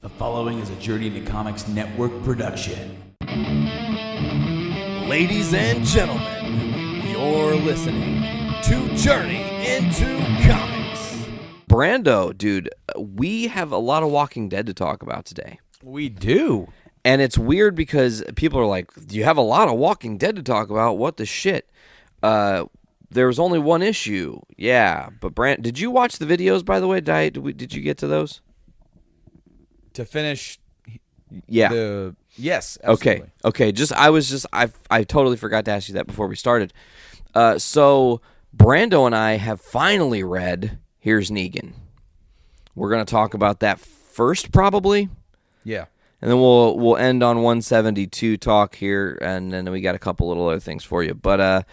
The following is a Journey into Comics Network production. Ladies and gentlemen, you're listening to Journey into Comics. Brando, dude, we have a lot of Walking Dead to talk about today. We do. And it's weird because people are like, you have a lot of Walking Dead to talk about. What the shit? There was only one issue. Yeah, but did you watch the videos, by the way? Did you get to those? To finish, yeah. Yes, absolutely. Okay. I totally forgot to ask you that before we started. So Brando and I have finally read Here's Negan. We're gonna talk about that first, probably. Yeah. And then we'll end on 172 talk here, and then we got a couple little other things for you. But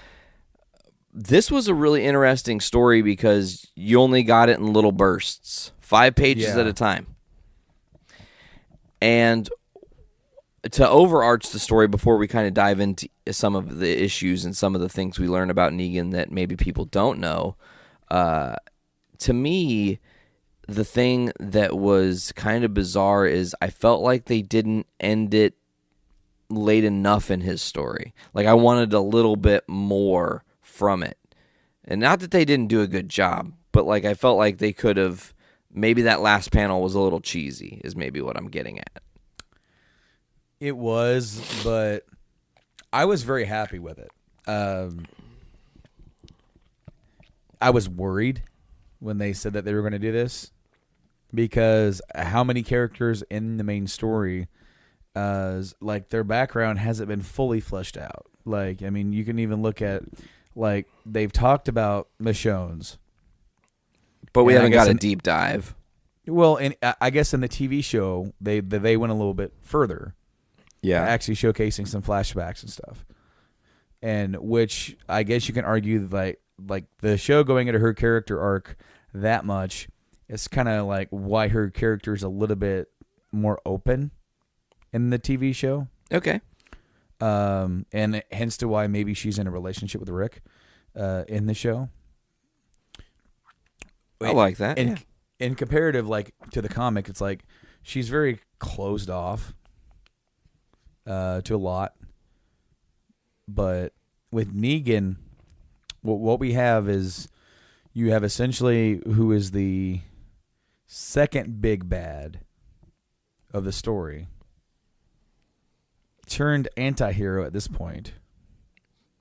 this was a really interesting story because you only got it in little bursts, 5 pages at a time. And to overarch the story before we kind of dive into some of the issues and some of the things we learn about Negan that maybe people don't know, to me, the thing that was kind of bizarre is I felt like they didn't end it late enough in his story. Like, I wanted a little bit more from it. And not that they didn't do a good job, but like I felt like they could have, maybe that last panel was a little cheesy, is maybe what I'm getting at. It was, but I was very happy with it. I was worried when they said that they were going to do this because how many characters in the main story, like their background hasn't been fully fleshed out. Like, I mean, you can even look at, like, they've talked about Michonne's. But we haven't got a deep dive. Well, and I guess in the TV show, they went a little bit further. Yeah. Actually showcasing some flashbacks and stuff. And which I guess you can argue like the show going into her character arc that much, it's kind of like why her character is a little bit more open in the TV show. Okay. And hence to why maybe she's in a relationship with Rick in the show. I like that. And in comparative, like, to the comic, it's like she's very closed off to a lot. But with Negan, what we have is you have essentially who is the second big bad of the story, turned anti-hero at this point.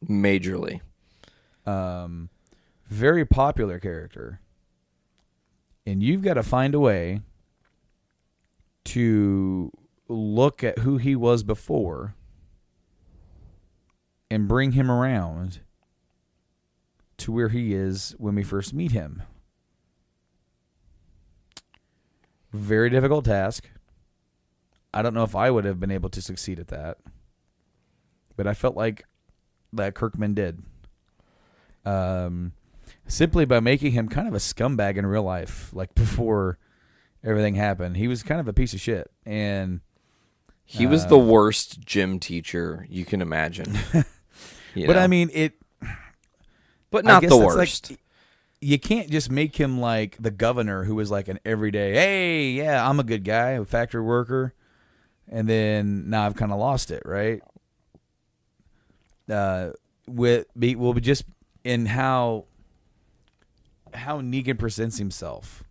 Majorly. Very popular character. And you've got to find a way to look at who he was before and bring him around to where he is when we first meet him. Very difficult task. I don't know if I would have been able to succeed at that. But I felt like that Kirkman did. Simply by making him kind of a scumbag in real life, like before everything happened. He was kind of a piece of shit. And he was the worst gym teacher you can imagine. I mean, but not the worst. Like, you can't just make him like the governor who was like an everyday, hey, yeah, I'm a good guy, a factory worker. And then now I've kind of lost it, right? Just in how Negan presents himself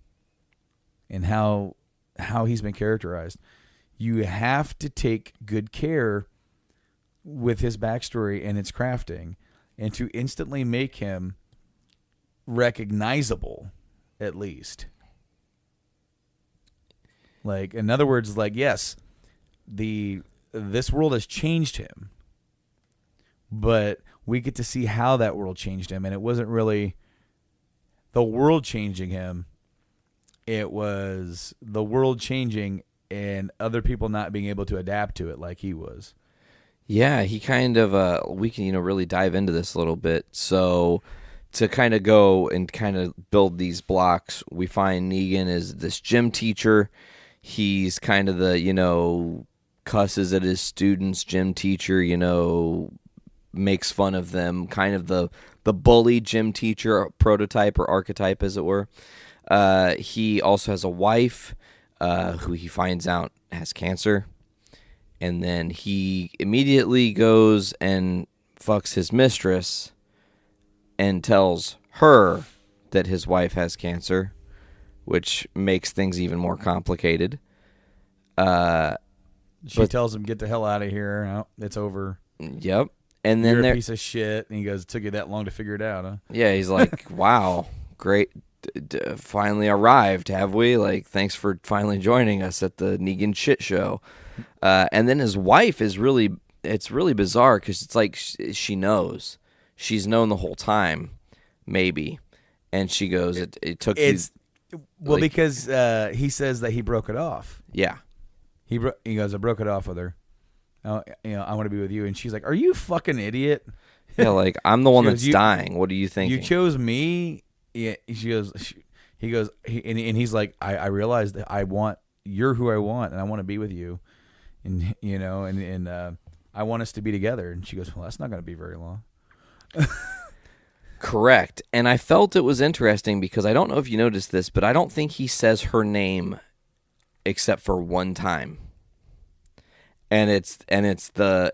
and how he's been characterized. You have to take good care with his backstory and its crafting and to instantly make him recognizable, at least. Like, in other words, like, yes, this world has changed him, but we get to see how that world changed him, and it wasn't really the world changing him. It was the world changing and other people not being able to adapt to it like he was. Yeah, he kind of, we can, really dive into this a little bit. So to kind of go and kind of build these blocks, we find Negan is this gym teacher. He's kind of the, cusses at his students, gym teacher, makes fun of them, kind of the bully gym teacher prototype or archetype, as it were. He also has a wife. who he finds out has cancer. And then he immediately goes and fucks his mistress and tells her that his wife has cancer, which makes things even more complicated. She tells him, "Get the hell out of here. Oh, it's over. Yep. And then You're a piece of shit." And he goes, "It took you that long to figure it out, huh?" Yeah, he's like, "Wow, great. Finally arrived, have we? Like, thanks for finally joining us at the Negan shit show." And then his wife is it's really bizarre because it's like she knows. She's known the whole time, maybe. And she goes, it took you. Well, like, because he says that he broke it off. Yeah. He goes, "I broke it off with her. I want to be with you." And she's like, "Are you a fucking idiot?" Yeah, like, I'm the one She goes, that's dying. What are you thinking? You chose me. Yeah. He goes, and he's like, I realized that you're who I want, and I want to be with you. And, I want us to be together. And she goes, "Well, that's not going to be very long." Correct. And I felt it was interesting because I don't know if you noticed this, but I don't think he says her name except for one time. And it's the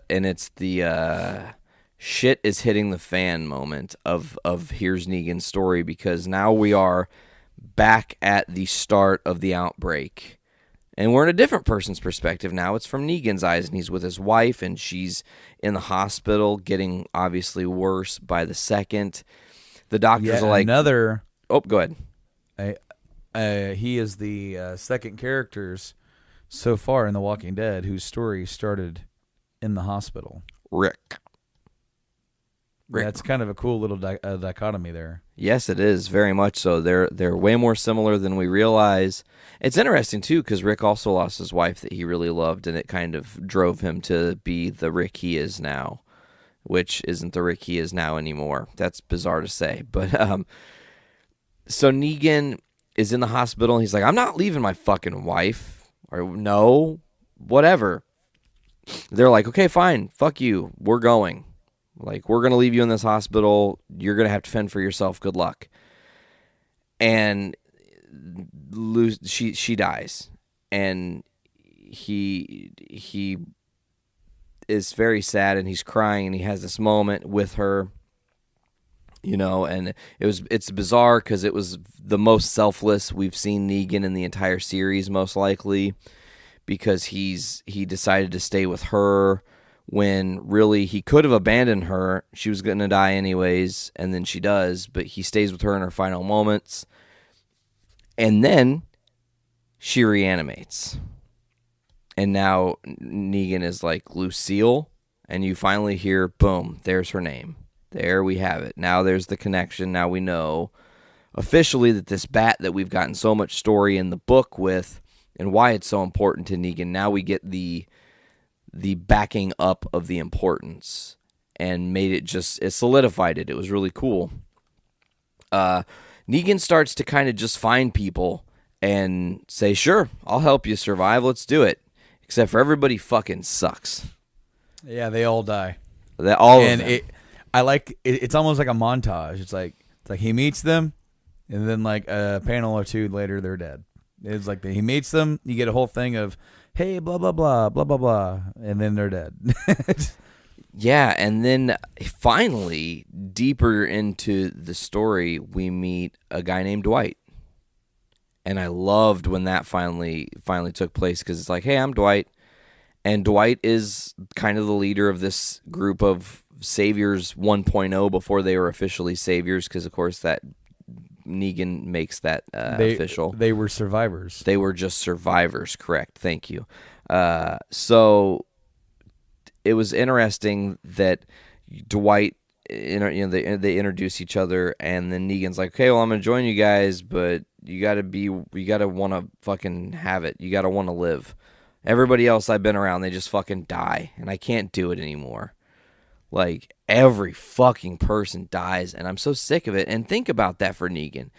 shit is hitting the fan moment of here's Negan's story, because now we are back at the start of the outbreak. And we're in a different person's perspective now. It's from Negan's eyes, and he's with his wife, and she's in the hospital, getting obviously worse by the second. The doctors are like... Oh, go ahead. He is the second characters so far in The Walking Dead whose story started in the hospital. Rick. That's kind of a cool little dichotomy there. Yes, it is, very much so. They're way more similar than we realize. It's interesting, too, because Rick also lost his wife that he really loved, and it kind of drove him to be the Rick he is now, which isn't the Rick he is now anymore. That's bizarre to say. But so Negan is in the hospital, and he's like, "I'm not leaving my fucking wife." Or, "No, whatever." They're like, "Okay, fine, fuck you, we're going. Like, we're going to leave you in this hospital. You're going to have to fend for yourself. Good luck." And she dies. And he is very sad, and he's crying, and he has this moment with her, and it's bizarre because it was the most selfless we've seen Negan in the entire series, most likely, because he decided to stay with her when really he could have abandoned her. She was going to die anyways, and then she does, but he stays with her in her final moments. And then she reanimates. And now Negan is like, "Lucille," and you finally hear, boom, there's her name. There we have it. Now there's the connection. Now we know officially that this bat that we've gotten so much story in the book with and why it's so important to Negan, now we get the backing up of the importance, and it solidified it. It was really cool. Negan starts to kind of just find people and say, "Sure, I'll help you survive. Let's do it." Except for everybody fucking sucks. Yeah, they all die. All of them. It's almost like a montage. It's like he meets them, and then like a panel or two later, they're dead. It's like he meets them. You get a whole thing of, "Hey, blah, blah, blah, blah, blah, blah," and then they're dead. Yeah, and then finally, deeper into the story, we meet a guy named Dwight. And I loved when that finally took place, because it's like, "Hey, I'm Dwight." And Dwight is kind of the leader of this group of Saviors 1.0 before they were officially Saviors, because, of course, that Negan makes that official. They were survivors. They were just survivors, correct. Thank you. So it was interesting that Dwight, they introduce each other, and then Negan's like, "Okay, well, I'm going to join you guys, but you got to want to fucking have it. You got to want to live. Everybody else I've been around, they just fucking die, and I can't do it anymore. Like, every fucking person dies, and I'm so sick of it." And think about that for Negan.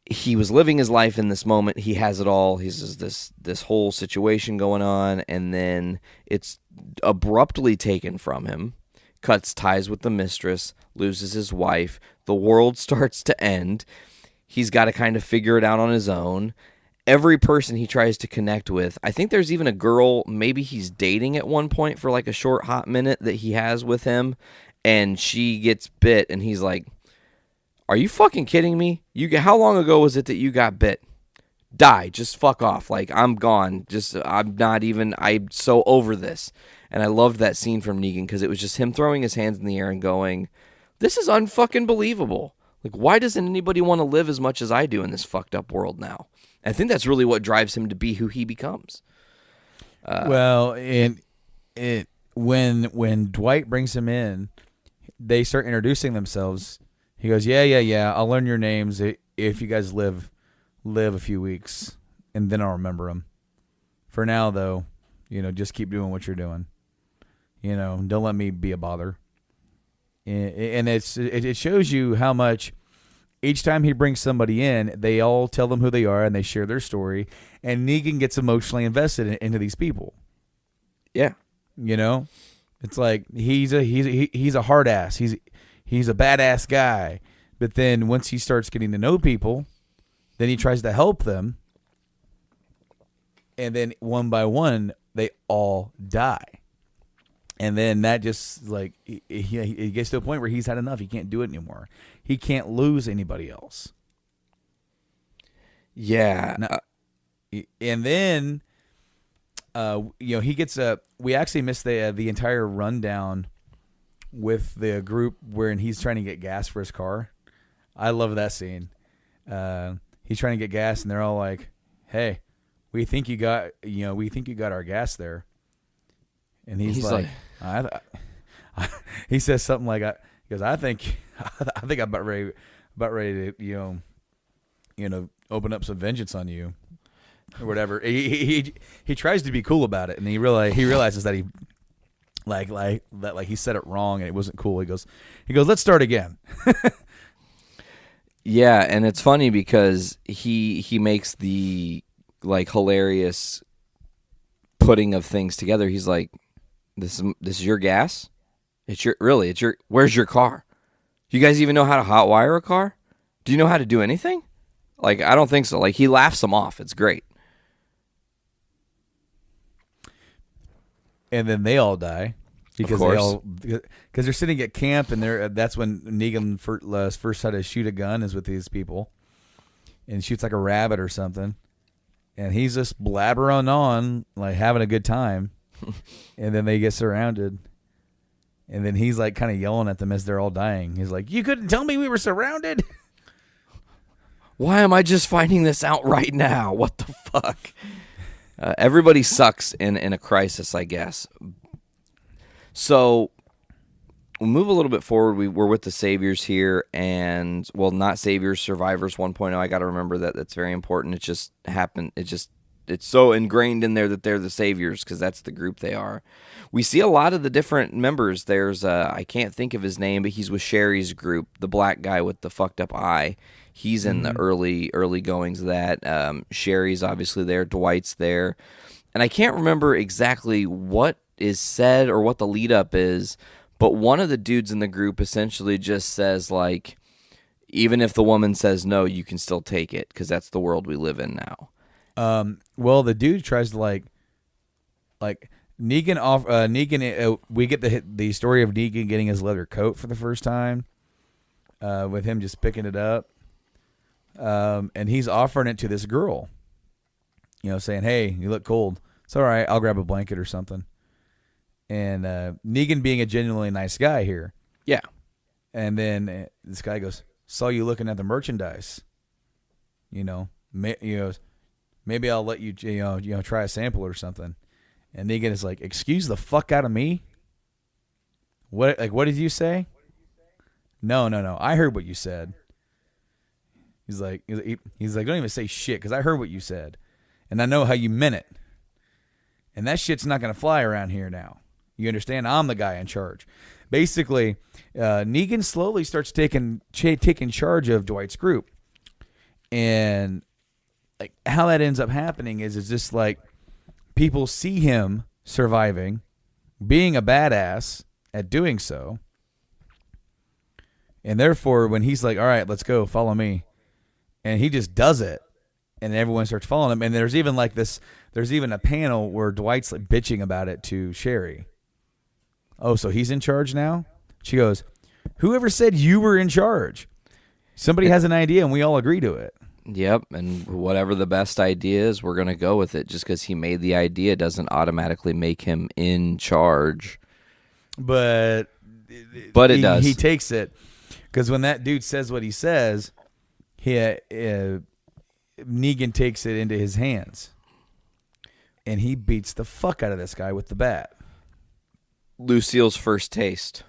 He was living his life in this moment. He has it all. He's this whole situation going on, and then it's abruptly taken from him. Cuts ties with the mistress, loses his wife. The world starts to end. He's got to kind of figure it out on his own. every person he tries to connect with. I think there's even a girl maybe he's dating at one point for like a short hot minute that he has with him, and she gets bit, and he's like, are you fucking kidding me? How long ago was it that you got bit? Die, just fuck off. Like, I'm gone. I'm so over this. And I loved that scene from Negan because it was just him throwing his hands in the air and going, this is unfucking believable. Like, why doesn't anybody want to live as much as I do in this fucked up world now? And I think that's really what drives him to be who he becomes. When Dwight brings him in, they start introducing themselves. He goes, yeah. I'll learn your names if you guys live a few weeks, and then I'll remember them. For now, though, just keep doing what you're doing. Don't let me be a bother. And it shows you how much each time he brings somebody in, they all tell them who they are and they share their story, and Negan gets emotionally invested into these people. Yeah, it's like he's a hard ass. He's a badass guy, but then once he starts getting to know people, then he tries to help them, and then one by one they all die. And then that just like he gets to a point where he's had enough. He can't do it anymore. He can't lose anybody else. Yeah. And then he gets we actually missed the entire rundown with the group wherein he's trying to get gas for his car. I love that scene. He's trying to get gas, and they're all like, "Hey, we think you got our gas there." And he's like he says something like, "Because I think I'm about ready to open up some vengeance on you." Or whatever. He tries to be cool about it, and he realizes that he he said it wrong and it wasn't cool. He goes, let's start again. Yeah, and it's funny because he makes the hilarious putting of things together. He's like, this is your gas? It's your where's your car? Do you guys even know how to hotwire a car? Do you know how to do anything? Like, I don't think so. Like, he laughs them off. It's great. And then they all die because they're sitting at camp, and that's when Negan first had to shoot a gun is with these people, and shoots like a rabbit or something, and he's just blabbering on like having a good time, and then they get surrounded, and then he's like kind of yelling at them as they're all dying. He's like, "You couldn't tell me we were surrounded? Why am I just finding this out right now? What the fuck?" Everybody sucks in a crisis, I guess. So we'll move a little bit forward. We're with the Saviors here, and not Saviors, Survivors 1.0. I got to remember that. That's very important. It just happened. It's so ingrained in there that they're the Saviors because that's the group they are. We see a lot of the different members. There's I can't think of his name, but he's with Sherry's group, the black guy with the fucked up eye. He's in the early goings of that. Sherry's obviously there. Dwight's there. And I can't remember exactly what is said or what the lead up is, but one of the dudes in the group essentially just says, like, even if the woman says no, you can still take it because that's the world we live in now. The dude tries to like Negan. We get the story of Negan getting his leather coat for the first time, with him just picking it up. And he's offering it to this girl, saying, "Hey, you look cold. It's all right. I'll grab a blanket or something." And Negan being a genuinely nice guy here. Yeah. And then this guy goes, "Saw you looking at the merchandise. Maybe I'll let you, try a sample or something." And Negan is like, "Excuse the fuck out of me? What did you say?" No. I heard what you said. He's like, "Don't even say shit because I heard what you said, and I know how you meant it. And that shit's not gonna fly around here now. You understand? I'm the guy in charge." Basically, Negan slowly starts taking charge of Dwight's group, and like how that ends up happening is just like people see him surviving, being a badass at doing so, and therefore when he's like, "All right, let's go, follow me." And he just does it. and everyone starts following him. And there's even like this. There's even a panel where Dwight's like bitching about it to Sherry. Oh, so he's in charge now? She goes, "Whoever said you were in charge? Somebody has an idea, and we all agree to it." Yep, and whatever the best idea is, we're going to go with it. Just because he made the idea doesn't automatically make him in charge. But it does. He takes it. Because when that dude says what he says, Negan takes it into his hands. And he beats the fuck out of this guy with the bat. Lucille's first taste.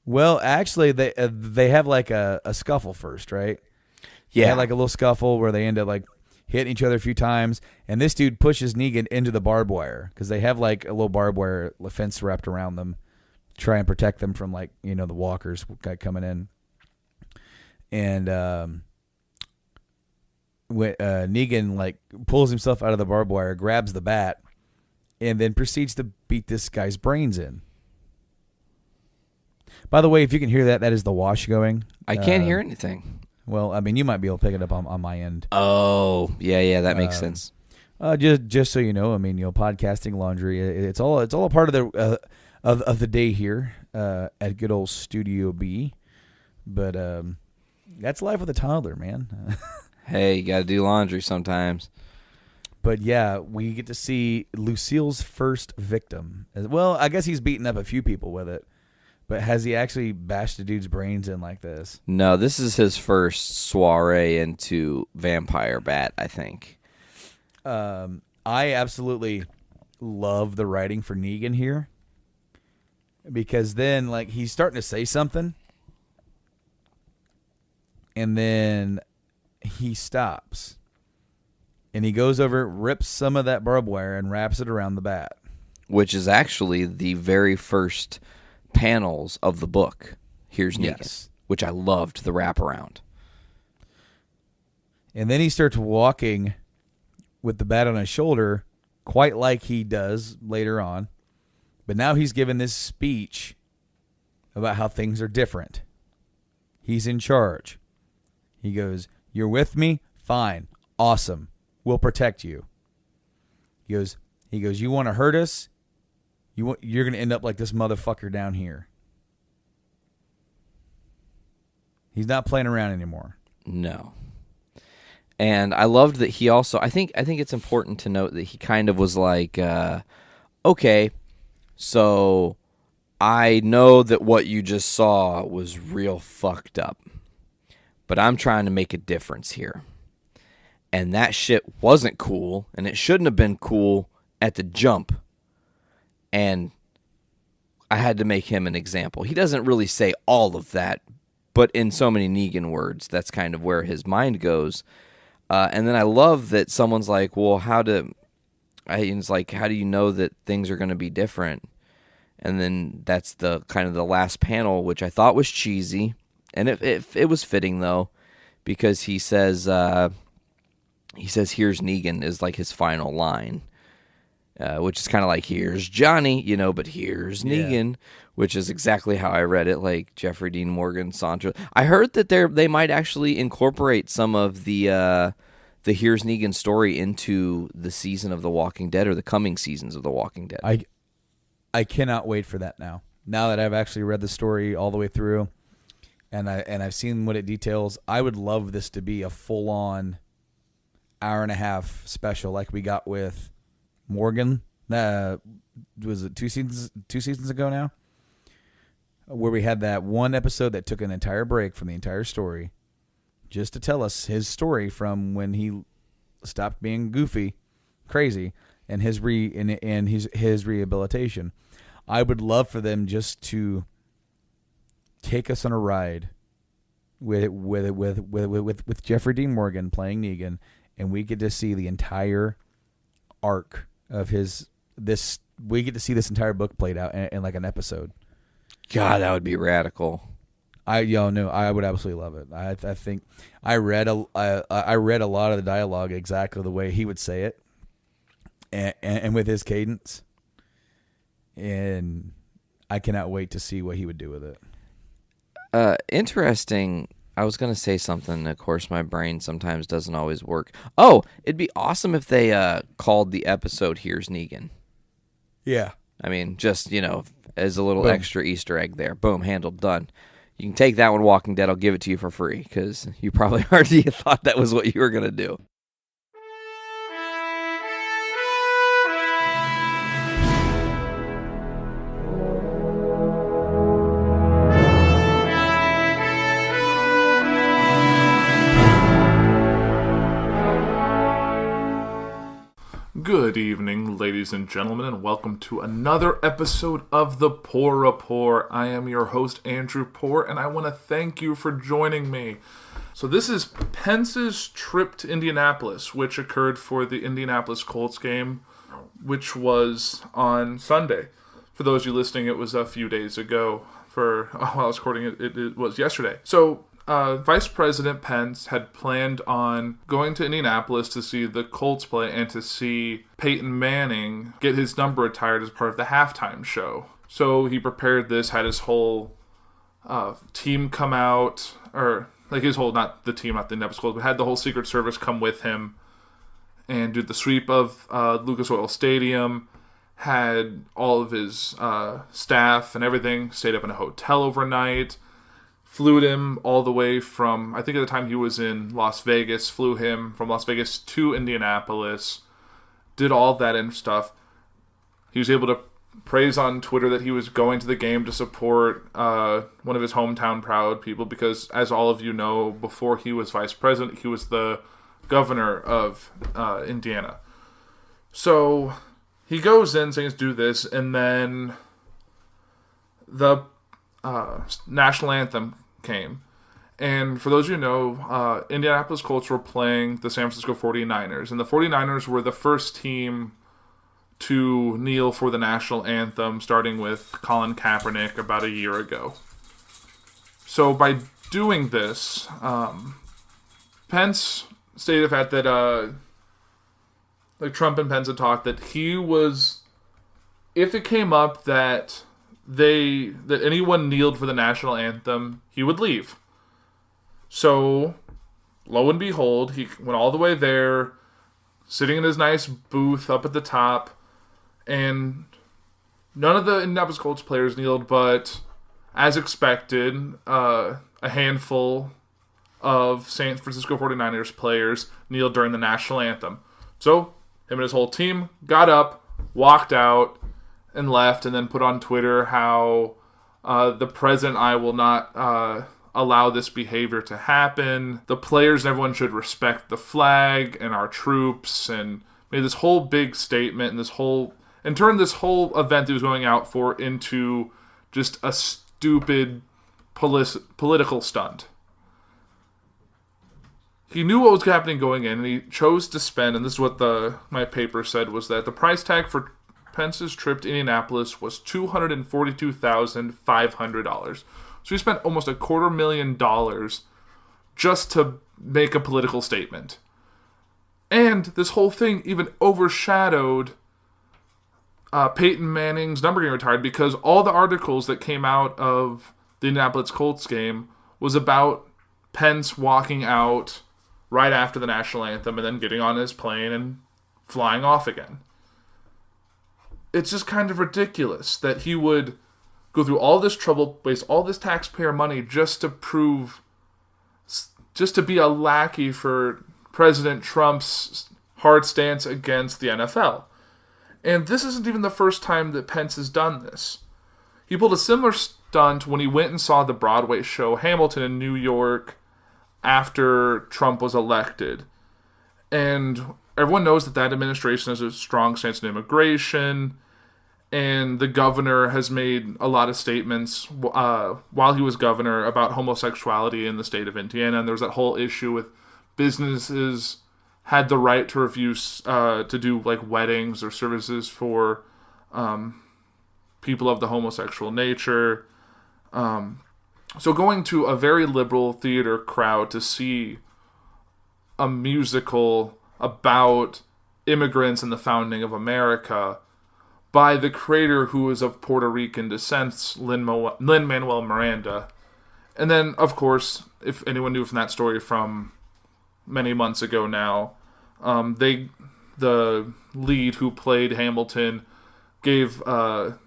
Well, actually, they have like a scuffle first, right? Yeah. They had like a little scuffle where they end up like hitting each other a few times. And this dude pushes Negan into the barbed wire because they have like a little barbed wire fence wrapped around them to try and protect them from like, the walkers coming in. And Negan like pulls himself out of the barbed wire, grabs the bat, and then proceeds to beat this guy's brains in. By the way, if you can hear that, that is the wash going. I can't hear anything. Well, I mean, you might be able to pick it up on my end. Oh, yeah, that makes sense. Just so you know, I mean, podcasting, laundry, it's all a part of the day here at good old Studio B. But that's life with a toddler, man. Hey, you got to do laundry sometimes. But yeah, we get to see Lucille's first victim. Well, I guess he's beaten up a few people with it. But has he actually bashed a dude's brains in like this? No, this is his first soiree into vampire bat, I think. I absolutely love the writing for Negan here. Because then, like, he's starting to say something. And then he stops. And he goes over, rips some of that barbed wire, and wraps it around the bat. Which is actually the very first panels of the book. Here's Negan, yes. Which I loved the wraparound. And then he starts walking with the bat on his shoulder, quite like he does later on. But now he's given this speech about how things are different. He's in charge. He goes, "You're with me? Fine. Awesome. We'll protect you." He goes, "You want to hurt us? You're going to end up like this motherfucker down here." He's not playing around anymore. No. And I loved that he also, I think it's important to note that he kind of was like, okay, so I know that what you just saw was real fucked up, but I'm trying to make a difference here. And that shit wasn't cool, and it shouldn't have been cool at the jump. And I had to make him an example. He doesn't really say all of that, but in so many Negan words, that's kind of where his mind goes. And then I love that someone's like, well, how do you know that things are going to be different? And then that's the kind of the last panel, which I thought was cheesy. And it was fitting, though, because he says, "Here's Negan" is like his final line. Which is kind of like, "Here's Johnny," but here's Negan, which is exactly how I read it, like Jeffrey Dean Morgan, Sandra. I heard that they might actually incorporate some of the Here's Negan story into the season of The Walking Dead or the coming seasons of The Walking Dead. I cannot wait for that now. Now that I've actually read the story all the way through, and I've seen what it details, I would love this to be a full-on hour-and-a-half special like we got with Morgan, was it two seasons ago now, where we had that one episode that took an entire break from the entire story just to tell us his story from when he stopped being goofy, crazy, and his rehabilitation. I would love for them just to take us on a ride with Jeffrey Dean Morgan playing Negan, and we get to see the entire arc of this. We get to see this entire book played out in like an episode. God, that would be radical. I would absolutely love it. I think I read a lot of the dialogue exactly the way he would say it, and with his cadence, and I cannot wait to see what he would do with it. Interesting. I was gonna say something. Of course, my brain sometimes doesn't always work. Oh, it'd be awesome if they called the episode "Here's Negan." Yeah. I mean, just as a little Boom. extra Easter egg there. Boom, handled, done. You can take that one, Walking Dead. I'll give it to you for free because you probably already thought that was what you were gonna do. Good evening, ladies and gentlemen, and welcome to another episode of the Puhr Report. I am your host, Andrew Puhr, and I want to thank you for joining me. So this is Pence's trip to Indianapolis, which occurred for the Indianapolis Colts game, which was on Sunday. For those of you listening, it was a few days ago. While I was recording it, it was yesterday. So Vice President Pence had planned on going to Indianapolis to see the Colts play and to see Peyton Manning get his number retired as part of the halftime show. So he prepared this, had his whole team come out, or like his whole, not the team, not the Indianapolis Colts, but had the whole Secret Service come with him and do the sweep of Lucas Oil Stadium, had all of his staff and everything, stayed up in a hotel overnight, flew him all the way from, I think at the time he was in Las Vegas, flew him from Las Vegas to Indianapolis, did all that and stuff. He was able to praise on Twitter that he was going to the game to support one of his hometown proud people because, as all of you know, before he was vice president, he was the governor of Indiana. So he goes in saying, do this, and then the national anthem came. And for those of you who know, Indianapolis Colts were playing the San Francisco 49ers. And the 49ers were the first team to kneel for the national anthem, starting with Colin Kaepernick about a year ago. So by doing this, Pence stated the fact that, like Trump and Pence had talked, that he was, if it came up that anyone kneeled for the national anthem, he would leave. So, lo and behold, he went all the way there, sitting in his nice booth up at the top, and none of the Indianapolis Colts players kneeled, but as expected, a handful of San Francisco 49ers players kneeled during the national anthem. So, him and his whole team got up, walked out, and left, and then put on Twitter how the president and I will not allow this behavior to happen. The players and everyone should respect the flag and our troops, and made this whole big statement and turned this whole event he was going out for into just a stupid political stunt. He knew what was happening going in, and he chose to spend, and this is what my paper said, was that the price tag for Pence's trip to Indianapolis was $242,500. So he spent almost $250,000 just to make a political statement. And this whole thing even overshadowed Peyton Manning's number getting retired, because all the articles that came out of the Indianapolis Colts game was about Pence walking out right after the national anthem and then getting on his plane and flying off again. It's just kind of ridiculous that he would go through all this trouble, waste all this taxpayer money just to be a lackey for President Trump's hard stance against the NFL. And this isn't even the first time that Pence has done this. He pulled a similar stunt when he went and saw the Broadway show Hamilton in New York after Trump was elected. And everyone knows that administration has a strong stance on immigration, and the governor has made a lot of statements while he was governor about homosexuality in the state of Indiana, and there was that whole issue with businesses had the right to refuse to do like weddings or services for people of the homosexual nature. So going to a very liberal theater crowd to see a musical about immigrants and the founding of America by the creator who is of Puerto Rican descent, Lin-Manuel Miranda, And then, of course, if anyone knew from that story from many months ago now, the lead who played Hamilton gave a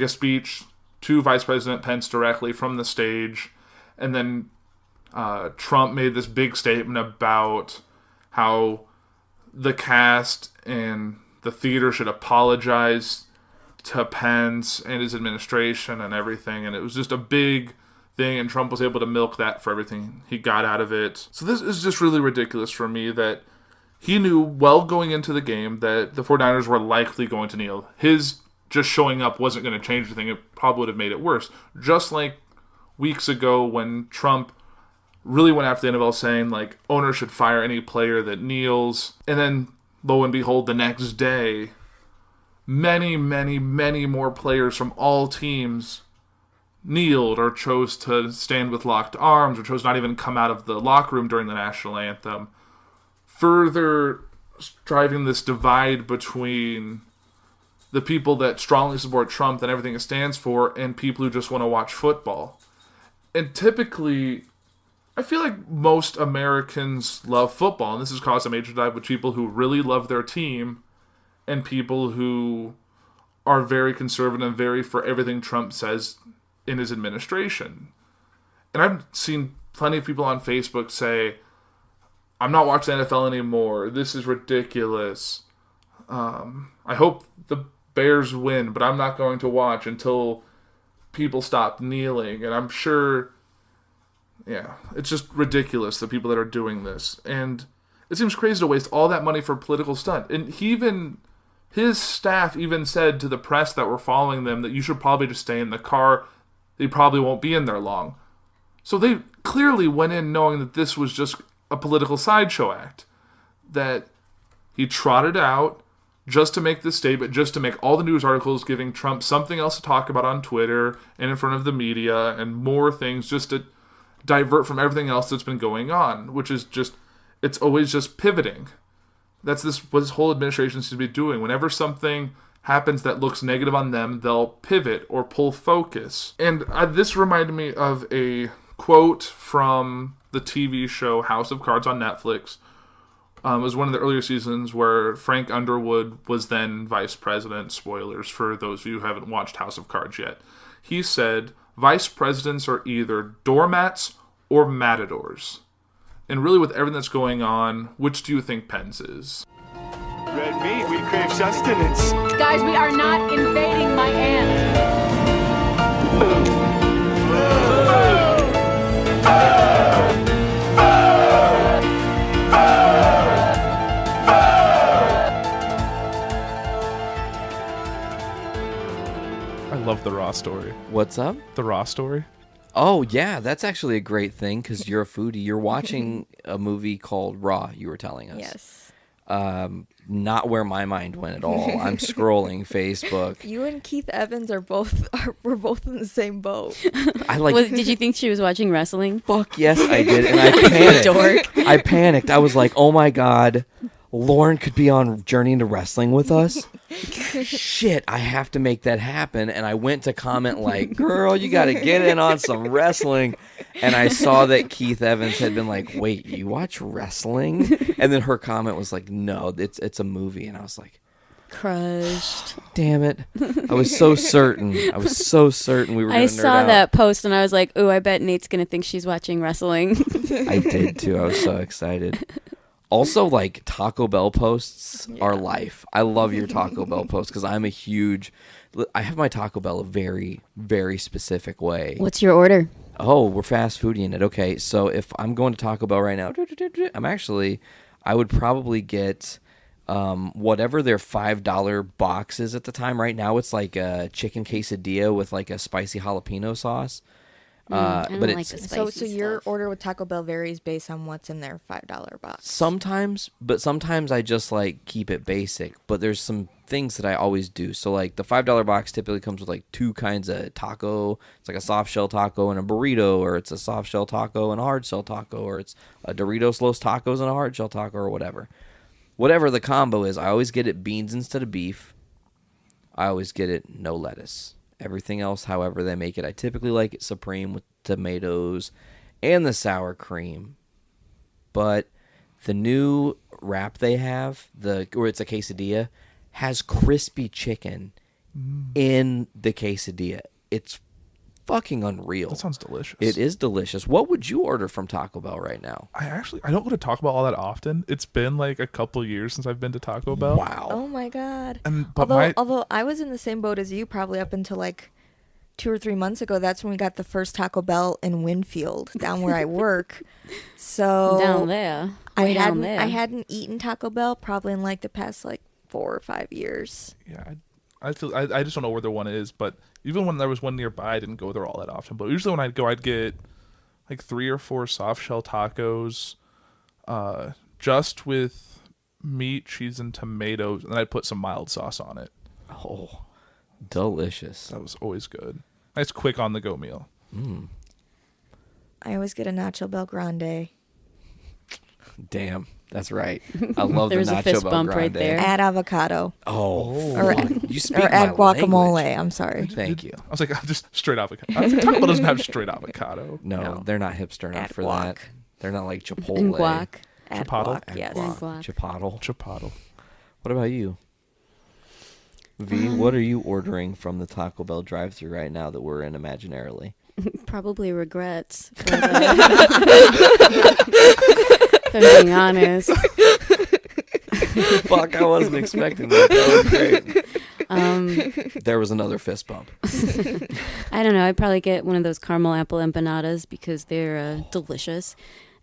speech to Vice President Pence directly from the stage, and then Trump made this big statement about how the cast and the theater should apologize to Pence and his administration and everything, and it was just a big thing, and Trump was able to milk that for everything he got out of it. So this is just really ridiculous for me that he knew well going into the game that the 49ers were likely going to kneel. His just showing up wasn't going to change anything. It probably would have made it worse. Just like weeks ago when Trump really went after the NFL saying, like, owners should fire any player that kneels. And then, lo and behold, the next day, many, many, many more players from all teams kneeled or chose to stand with locked arms or chose not even come out of the locker room during the national anthem, further driving this divide between the people that strongly support Trump and everything it stands for and people who just want to watch football. And typically, I feel like most Americans love football, and this has caused a major divide with people who really love their team and people who are very conservative and very for everything Trump says in his administration. And I've seen plenty of people on Facebook say, I'm not watching the NFL anymore. This is ridiculous. I hope the Bears win, but I'm not going to watch until people stop kneeling. And I'm sure, it's just ridiculous, the people that are doing this. And it seems crazy to waste all that money for a political stunt. And his staff even said to the press that were following them that you should probably just stay in the car. They probably won't be in there long. So they clearly went in knowing that this was just a political sideshow act. That he trotted out just to make this statement, just to make all the news articles giving Trump something else to talk about on Twitter and in front of the media and more things just to divert from everything else that's been going on, which is just, it's always just pivoting. That's what this whole administration seems to be doing. Whenever something happens that looks negative on them, they'll pivot or pull focus. And this reminded me of a quote from the TV show House of Cards on Netflix. It was one of the earlier seasons where Frank Underwood was then vice president. Spoilers for those of you who haven't watched House of Cards yet. He said, vice presidents are either doormats or matadors. And really with everything that's going on, which do you think Pence is? Red meat, we crave sustenance. Guys, we are not invading my aunt. I love the Raw story. What's up? The Raw story. Oh, yeah, that's actually a great thing because you're a foodie. You're watching a movie called Raw, you were telling us. Yes. Not where my mind went at all. I'm scrolling Facebook. You and Keith Evans we're both in the same boat. Did you think she was watching wrestling? Fuck yes, I did, and I panicked. Dork. I panicked. I was like, oh my god, Lauren could be on Journey into Wrestling with us. Shit, I have to make that happen. And I went to comment like, girl, you got to get in on some wrestling. And I saw that Keith Evans had been like, wait, you watch wrestling? And then her comment was like, no, it's a movie. And I was like, crushed. Damn it. I was so certain. We were going to nerd out. I saw that post and I was like, ooh, I bet Nate's going to think she's watching wrestling. I did too. I was so excited. Also, like, Taco Bell posts are life. I love your Taco Bell posts because I have my Taco Bell a very, very specific way. What's your order? Oh, we're fast foodieing it. Okay, so if I'm going to Taco Bell right now, I would probably get whatever their $5 box is at the time. Right now, it's like a chicken quesadilla with like a spicy jalapeno sauce. I don't like the spicy So your stuff. order with Taco Bell varies based on what's in their $5 box. Sometimes I just like keep it basic. But there's some things that I always do. So like the $5 box typically comes with like two kinds of taco. It's like a soft shell taco and a burrito, or it's a soft shell taco and a hard shell taco, or it's a Doritos Los Tacos and a hard shell taco, or whatever. Whatever the combo is, I always get it beans instead of beef. I always get it no lettuce. Everything else, however they make it, I typically like it supreme with tomatoes and the sour cream. But the new wrap they have, or it's a quesadilla, has crispy chicken in the quesadilla. It's fucking unreal. That sounds delicious. It is delicious. What would you order from Taco Bell right now? I don't go to Taco Bell all that often. It's been like a couple years since I've been to Taco Bell. Wow. Oh my god. But although I was in the same boat as you, probably up until like 2 or 3 months ago. That's when we got the first Taco Bell in Winfield, down where I work. So Down there. I Way down there. hadn't eaten Taco Bell probably in like the past like 4 or 5 years. Yeah, I just don't know where the one is. But even when there was one nearby, I didn't go there all that often. But usually when I'd go, I'd get like 3 or 4 soft shell tacos, just with meat, cheese, and tomatoes, and then I'd put some mild sauce on it. Oh, delicious. That was always good. Nice quick on the go meal. I always get a Nacho Bel Grande. Damn, that's right. I love the There's a Nacho fist Bel bump Grande. right there. Add avocado. Oh, Or, fuck. You speak or add my guacamole. language. I'm sorry. Thank you. I was like, I'm just straight avocado. Taco Bell doesn't have straight avocado. No, they're not hipster enough Add for guac. that. They're not like Chipotle. And guac. Add Chipotle? guac, yes. And guac. Chipotle. Chipotle. What about you? V, what are you ordering from the Taco Bell drive-thru right now that we're in imaginarily? Probably regrets. But, if I'm being honest. Fuck, I wasn't expecting that. That was great. There was another fist bump. I don't know. I'd probably get one of those caramel apple empanadas because they're delicious.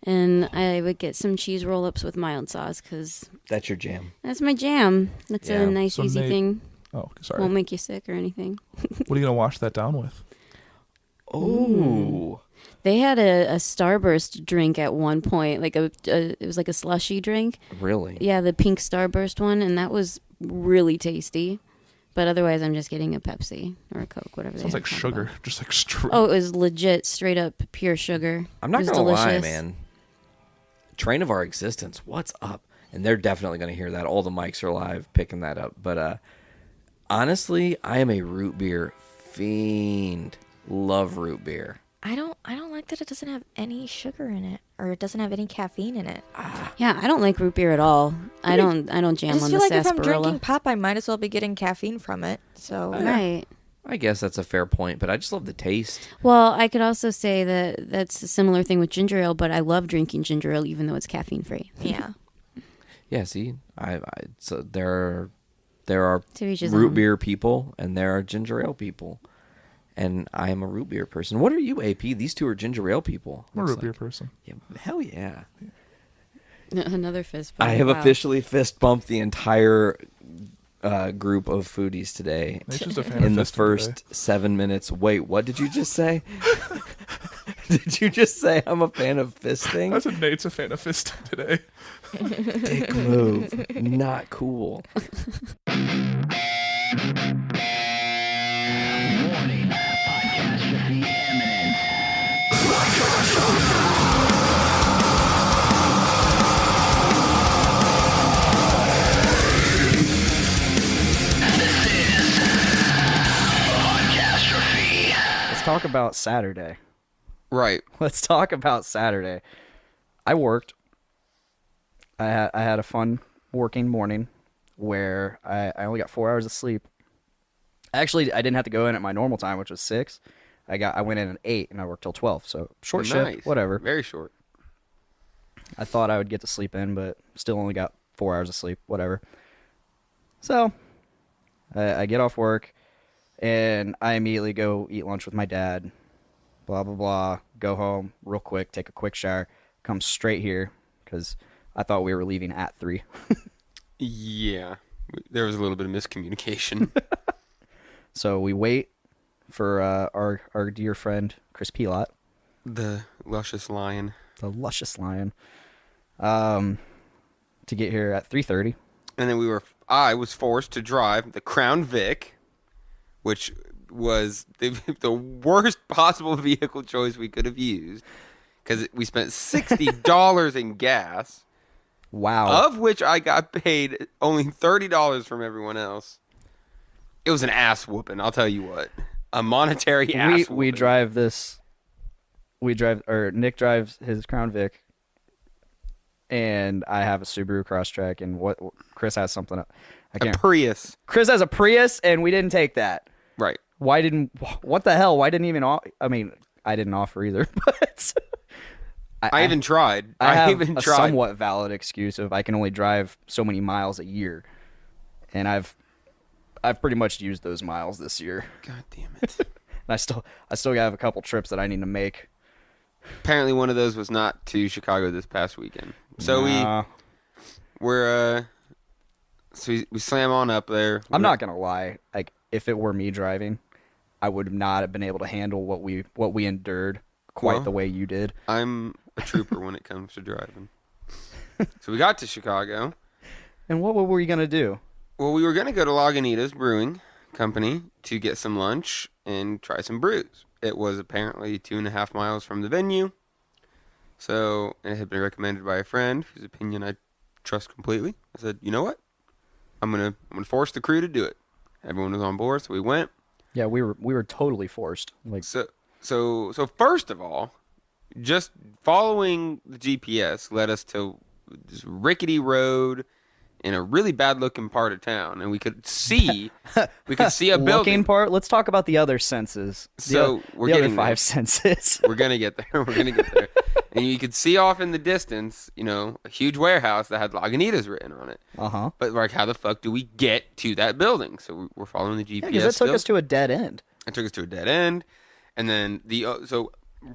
And I would get some cheese roll-ups with mild sauce because That's your jam. that's my jam. That's Yeah. a nice, So easy Nate- thing. Oh, sorry. Won't make you sick or anything. What are you gonna wash that down with? Ooh. They had a Starburst drink at one point, like it was like a slushy drink. Really? Yeah, the pink Starburst one, and that was really tasty. But otherwise, I'm just getting a Pepsi or a Coke, whatever. Sounds they like have sugar, about. just like straight. Oh, it was legit, straight up pure sugar. I'm It not was going to lie, delicious. man. Train of Our Existence, what's up? And they're definitely going to hear that. All the mics are live picking that up. But honestly, I am a root beer fiend. Love root beer. I don't like that it doesn't have any sugar in it, or it doesn't have any caffeine in it. Yeah, I don't like root beer at all. I don't jam I on just the feel like if I'm sarsaparilla. drinking pop, I might as well be getting caffeine from it. So Right. I guess that's a fair point, but I just love the taste. Well, I could also say that that's a similar thing with ginger ale, but I love drinking ginger ale even though it's caffeine free. yeah. Yeah, see, so there are To each his root own. beer people and there are ginger ale people, and I am a root beer person. What are you, AP? These two are ginger ale people. I'm a Looks root beer like. person. Yeah, hell yeah! Another fist bump. I have Wow. officially fist bumped the entire group of foodies today. Nate's just a fan In of the fisting first today. 7 minutes. Wait, what did you just say? Did you just say I'm a fan of fisting? I said Nate's a fan of fisting today. Dick move. Not cool. Warning, Podcastrophe imminent. This is Podcastrophe. Let's talk about Saturday. Right. Let's talk about Saturday. I worked. I had a fun working morning where I only got 4 hours of sleep. Actually, I didn't have to go in at my normal time, which was 6. I went in at 8 and I worked till 12. So short shift, whatever. Very short. I thought I would get to sleep in, but still only got 4 hours of sleep, whatever. So I get off work and I immediately go eat lunch with my dad. Blah, blah, blah. Go home real quick, take a quick shower, come straight here because I thought we were leaving at 3. Yeah. There was a little bit of miscommunication. So we wait for our dear friend Chris Pilot, The luscious lion. the luscious lion, to get here at 3:30. And then I was forced to drive the Crown Vic, which was the worst possible vehicle choice we could have used because we spent $60 in gas. Wow. Of which I got paid only $30 from everyone else. It was an ass whooping, I'll tell you what. a monetary ass. we drive this. Nick drives his Crown Vic, and I have a Subaru Crosstrek, and what Chris has something. A Prius. Chris has a Prius, and we didn't take that. Right. What the hell? Why didn't even? I mean, I didn't offer either, but I even tried. I have even a tried. somewhat valid excuse of I can only drive so many miles a year, and I've pretty much used those miles this year. God damn it! And I still have a couple trips that I need to make. Apparently, one of those was not to Chicago this past weekend. So we slam on up there. I'm not gonna lie. Like, if it were me driving, I would not have been able to handle what we endured quite the way you did. I'm a trooper when it comes to driving. So we got to Chicago. And what were you gonna do? Well, we were gonna go to Lagunitas Brewing Company to get some lunch and try some brews. It was apparently 2.5 miles from the venue. So it had been recommended by a friend whose opinion I trust completely. I said, you know what? I'm gonna force the crew to do it. Everyone was on board, so we went. Yeah, we were totally forced. Like so first of all, just following the GPS led us to this rickety road in a really bad looking part of town, and we could see a building. Looking part. Let's talk about the other senses. We're the getting other 5 senses. We're gonna get there. And you could see off in the distance, a huge warehouse that had Lagunitas written on it. But like, how the fuck do we get to that building? So we're following the GPS. Because it took us to a dead end. It took us to a dead end, and then so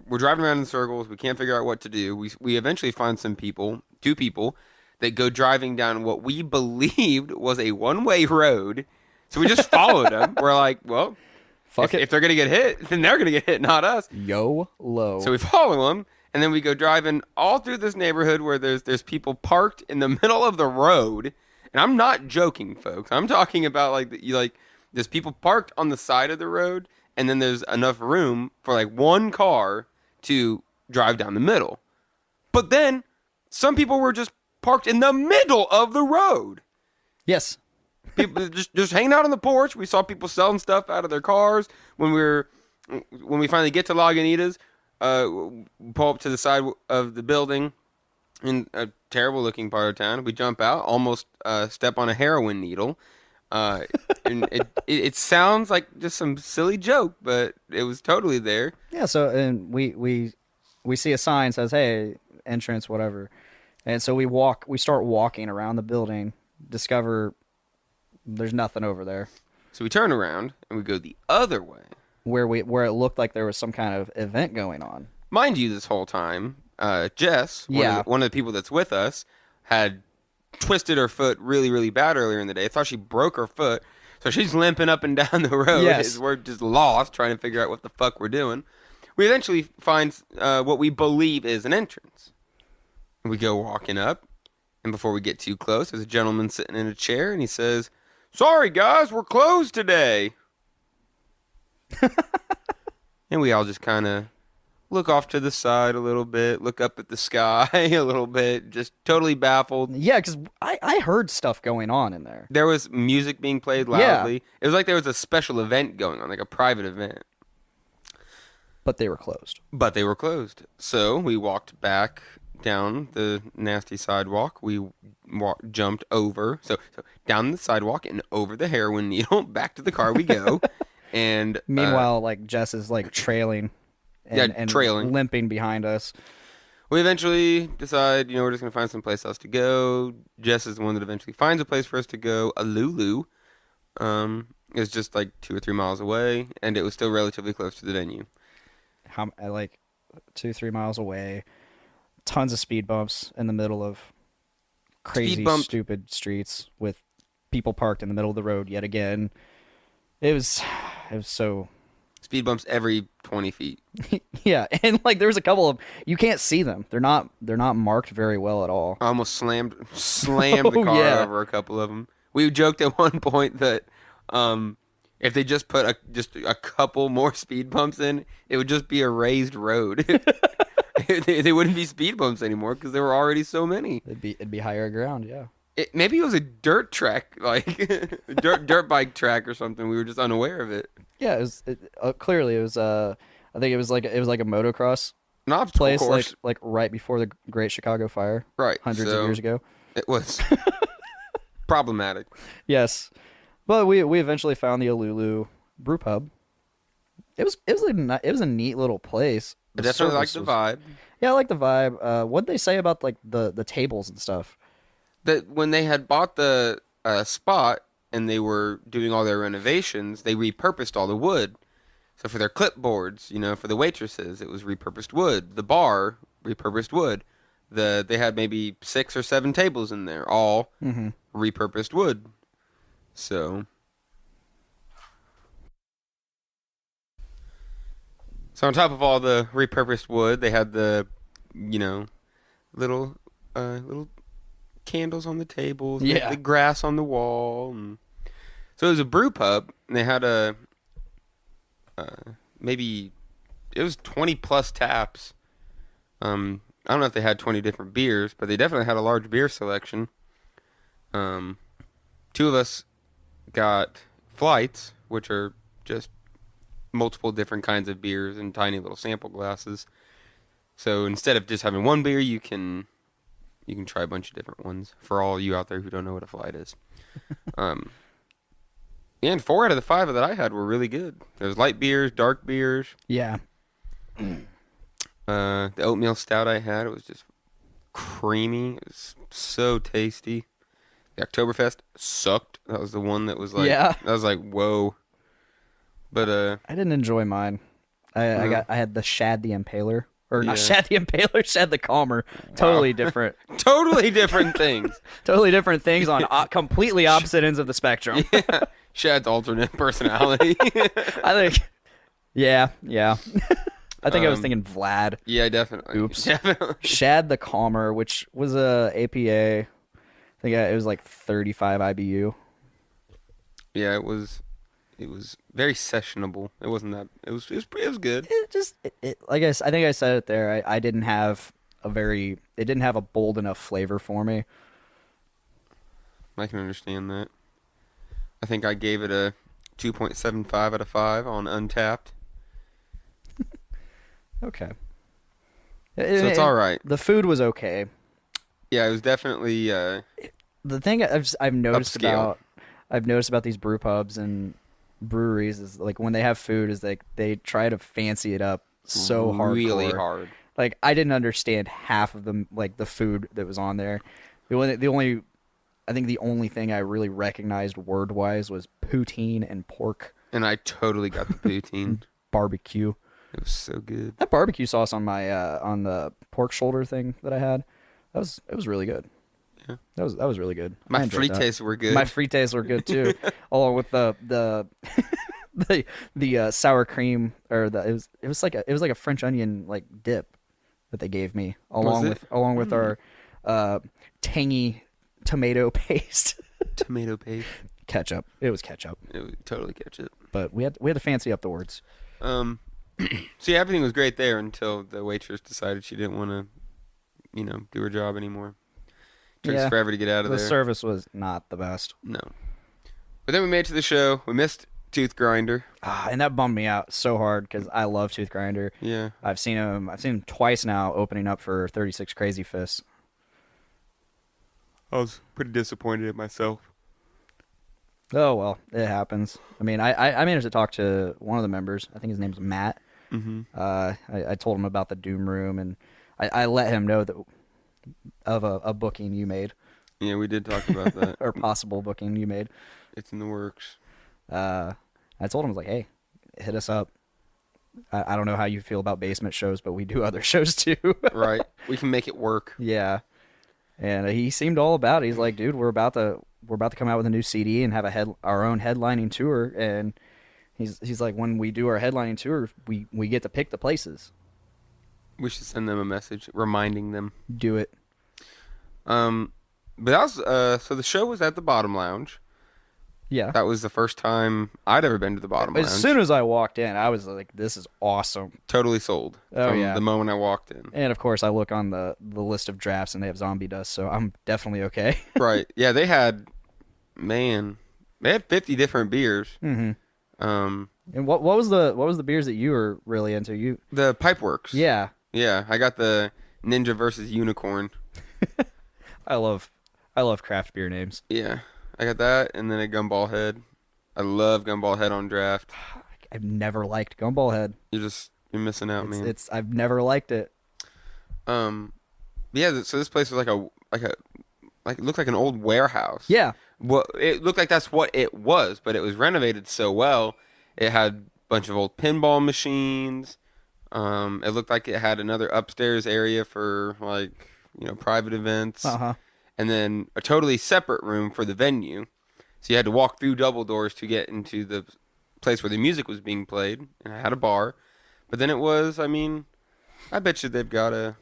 we're driving around in circles. We can't figure out what to do. We eventually find two people that go driving down what we believed was a one-way road. So we just followed them. We're like, well, fuck it. If they're gonna get hit, then they're gonna get hit, not us. YOLO. So we follow them, and then we go driving all through this neighborhood where there's people parked in the middle of the road. And I'm not joking, folks. I'm talking about there's people parked on the side of the road, and then there's enough room for like one car to drive down the middle. But then some people were just parked in the middle of the road. Yes. People just hanging out on the porch. We saw people selling stuff out of their cars. When we finally get to Lagunitas, pull up to the side of the building in a terrible looking part of town. We jump out, almost step on a heroin needle. And it sounds like just some silly joke, but it was totally there. Yeah. So and we see a sign says, "Hey, entrance, whatever." And so we start walking around the building, discover there's nothing over there. So we turn around and we go the other way. Where it looked like there was some kind of event going on. Mind you, this whole time, Jess, one of the people that's with us, had twisted her foot really, really bad earlier in the day. I thought she broke her foot. So she's limping up and down the road. Yes. We're just lost trying to figure out what the fuck we're doing. We eventually find what we believe is an entrance. We go walking up, and before we get too close, there's a gentleman sitting in a chair, and he says, "Sorry, guys, we're closed today." And we all just kind of look off to the side a little bit, look up at the sky a little bit, just totally baffled. Yeah, because I heard stuff going on in there. There was music being played loudly. Yeah. It was like there was a special event going on, like a private event. But they were closed. So we walked back down the nasty sidewalk. We jumped over. So down the sidewalk and over the heroin needle. Back to the car we go. And meanwhile, Jess is trailing. And trailing, limping behind us. We eventually decide, we're just going to find some place else to go. Jess is the one that eventually finds a place for us to go. A Lulu. It was just 2 or 3 miles away, and it was still relatively close to the venue. 2-3 miles away. Tons of speed bumps in the middle of crazy, stupid streets with people parked in the middle of the road yet again. It was so... Speed bumps every 20 feet. Yeah, and there's a couple of you can't see them. They're not marked very well at all. I almost slammed the car over a couple of them. We joked at one point that if they just put a couple more speed bumps in, it would just be a raised road. They wouldn't be speed bumps anymore because there were already so many. It'd be higher ground, yeah. Maybe it was a dirt track, dirt bike track or something. We were just unaware of it. Yeah, clearly it was. I think it was like a motocross An obstacle place, course. like right before the Great Chicago Fire, Right. hundreds of years ago. It was problematic. Yes, but we eventually found the Alulu Brew Pub. It was a neat little place. I definitely like the vibe. Yeah, I like the vibe. What'd they say about like the tables and stuff? That when they had bought the spot and they were doing all their renovations, they repurposed all the wood. So for their clipboards, for the waitresses, it was repurposed wood. The bar, repurposed wood. They had maybe 6 or 7 tables in there, all repurposed wood. So on top of all the repurposed wood, they had the, little candles on the tables, yeah, the grass on the wall. And so it was a brew pub, and they had maybe it was 20 plus taps. I don't know if they had 20 different beers, but they definitely had a large beer selection. 2 of us got flights, which are just multiple different kinds of beers in tiny little sample glasses. So instead of just having one beer, you can try a bunch of different ones for all you out there who don't know what a flight is. And 4 out of the 5 that I had were really good. There's light beers, dark beers. Yeah. The oatmeal stout I had, it was just creamy. It was so tasty. The Oktoberfest sucked. That was the one that was like, yeah. I was like, whoa. But I didn't enjoy mine. I had the Shad the Impaler. Or not Yeah. Shad the Impaler, Shad the Calmer. Totally different. Totally different things. Totally different things on completely opposite ends of the spectrum. Yeah. Shad's alternate personality. I think. Yeah. I think I was thinking Vlad. Yeah, definitely. Oops. Definitely. Shad the Calmer, which was a APA. I think it was like 35 IBU. Yeah, it was very sessionable. It wasn't that. It was good. Like I think I said it there. I didn't have it didn't have a bold enough flavor for me. I can understand that. I think I gave it a 2.75 out of 5 on Untapped. Okay. So it's all right. The food was okay. Yeah, it was definitely. The thing I've noticed upscale. about these brew pubs and breweries is like when they have food is like they try to fancy it up so really hardcore. hard. Like I didn't understand half of them, like the food that was on there. I think the only thing I really recognized word wise was poutine and pork. And I totally got the poutine. Barbecue. It was so good. That barbecue sauce on my on the pork shoulder thing that I had, it was really good. Yeah. That was really good. My I enjoyed that. frites were good. My frites were good too, along with the sour cream or it was like a French onion like dip that they gave me along with our tangy tomato paste. Tomato paste. Ketchup. It was ketchup. It was totally ketchup. But we had to fancy up the words. See, everything was great there until the waitress decided she didn't want to, do her job anymore. Took us forever to get out of there. The service was not the best. No. But then we made it to the show. We missed Tooth Grinder. And that bummed me out so hard because I love Tooth Grinder. Yeah. I've seen him twice now opening up for 36 Crazy Fists. I was pretty disappointed in myself. Oh, well, it happens. I mean, I managed to talk to one of the members. I think his name's Matt. Mm-hmm. I told him about the Doom Room, and I let him know that of a booking you made. Yeah, we did talk about that. Or possible booking you made. It's in the works. I told him, I was like, hey, hit us up. I don't know how you feel about basement shows, but we do other shows too. Right. We can make it work. Yeah. And he seemed all about it. He's like, dude, we're about to come out with a new CD and have our own headlining tour. And he's like, when we do our headlining tour, we get to pick the places. We should send them a message reminding them. Do it. But that was so the show was at the Bottom Lounge. Yeah. That was the first time I'd ever been to the Bottom Lounge. As soon as I walked in, I was like, this is awesome. Totally sold. Oh, from yeah. the moment I walked in. And of course, I look on the list of drafts and they have Zombie Dust, so I'm definitely okay. Right. Yeah, they had 50 different beers. Mm-hmm. And what was the beers that you were really into? The Pipeworks. Yeah. Yeah, I got the Ninja versus Unicorn. I love craft beer names. Yeah, I got that, and then a Gumball Head. I love Gumball Head on draft. I've never liked Gumball Head. You're missing out, man. I've never liked it. Yeah. So this place was like it looked like an old warehouse. Yeah. Well, it looked like that's what it was, but it was renovated so well. It had a bunch of old pinball machines. It looked like it had another upstairs area for private events. And then a totally separate room for the venue. So you had to walk through double doors to get into the place where the music was being played, and it had a bar. But then it was, I bet you they've got a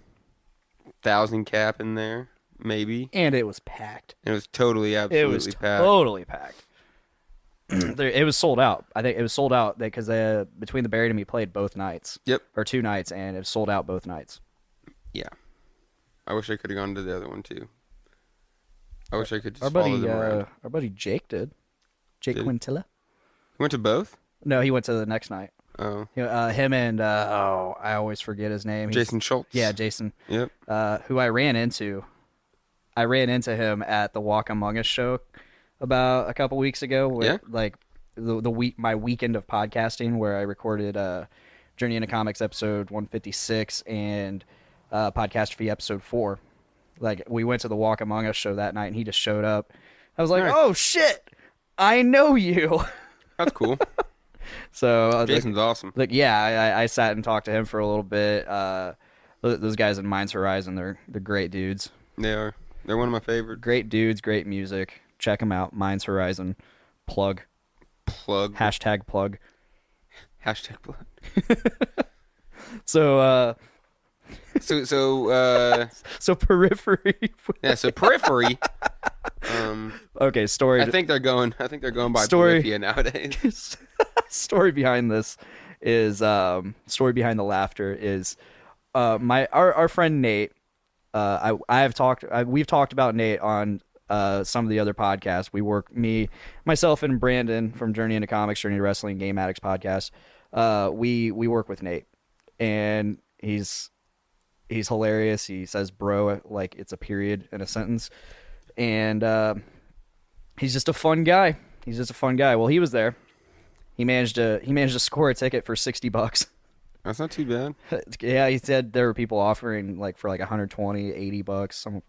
1,000 cap in there, maybe. And it was packed. It was totally, absolutely packed. Totally packed. It was sold out. I think it was sold out because Between the Buried and Me played both nights. Yep. Or 2 nights, and it was sold out both nights. Yeah. I wish I could have gone to the other one, too. I wish I could just follow them around. Our buddy Jake did. Jake Quintilla. He went to both? No, he went to the next night. Oh. Him and, I always forget his name. Jason Schultz. Yeah, Jason. Yep. Who I ran into. I ran into him at the Walk Among Us show about a couple weeks ago. Yeah. Like my weekend of podcasting, where I recorded Journey into Comics episode 156 and Podcastrophe episode 4. Like, we went to the Walk Among Us show that night, and he just showed up. I was like, oh shit, I know you. That's cool. So Jason's awesome. Like, yeah, I sat and talked to him for a little bit. Those guys in Minds Horizon, they're great dudes. They are. They're one of my favorites. Great dudes, great music. Check them out. Minds Horizon. Plug. Hashtag plug. Hashtag plug. So Periphery. Yeah, so Periphery. Okay, story. I think they're going by Polyphia nowadays. Story behind this is story behind the laughter is our friend Nate. We've talked about Nate on some of the other podcasts. Myself and Brandon from Journey into Comics, Journey to Wrestling, Game Addicts podcast. We work with Nate, and he's hilarious. He says bro like it's a period in a sentence, and he's just a fun guy. Well, he was there. He managed to score a ticket for $60. That's not too bad. Yeah, he said there were people offering for $120, $80, some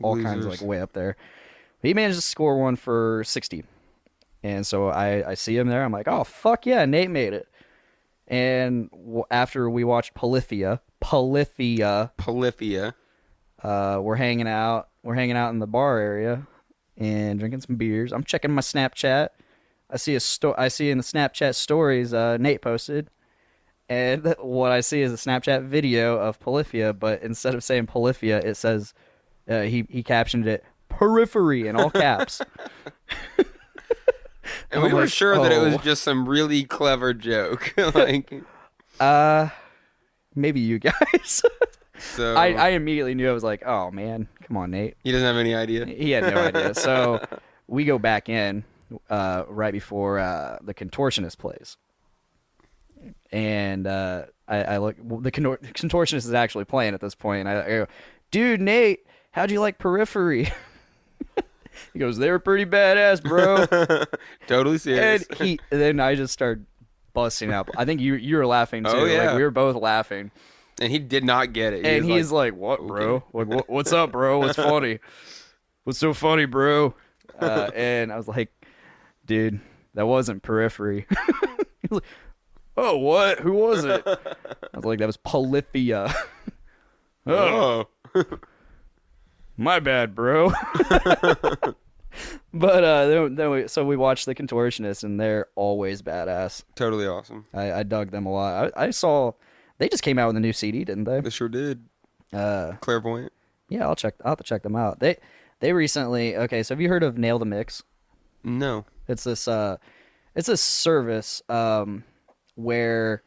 all kinds of way up there. But he managed to score one for $60. And so I see him there. I'm like, oh fuck yeah, Nate made it. And after we watched Polyphia, we're hanging out in the bar area and drinking some beers. I'm checking my Snapchat. I see in the Snapchat stories Nate posted. And what I see is a Snapchat video of Polyphia, but instead of saying Polyphia, it says, he captioned it, Periphery, in all caps. And we were sure that it was just some really clever joke. Maybe you guys. So I immediately knew. I was like, oh man, come on, Nate. He doesn't have any idea. He had no idea. So we go back in right before the Contortionist plays. And I look. Well, the Contortionist is actually playing at this point. I go, dude, Nate, how'd you like Periphery? He goes, they were pretty badass, bro. Totally serious. And then I just started busting out. I think you were laughing too. Oh, yeah. We were both laughing. And he did not get it. And he's like, what, bro? Okay. What's up, bro? What's funny? What's so funny, bro? And I was like, dude, that wasn't Periphery. He was like, oh, what? Who was it? I was like, that was Polyphia. Oh. My bad, bro. But then we watched The Contortionist, and they're always badass. Totally awesome. I dug them a lot. I saw they just came out with a new CD, didn't they? They sure did. Clairvoyant. Yeah, I'll have to check them out. They recently. Okay, so have you heard of Nail the Mix? No. It's this service where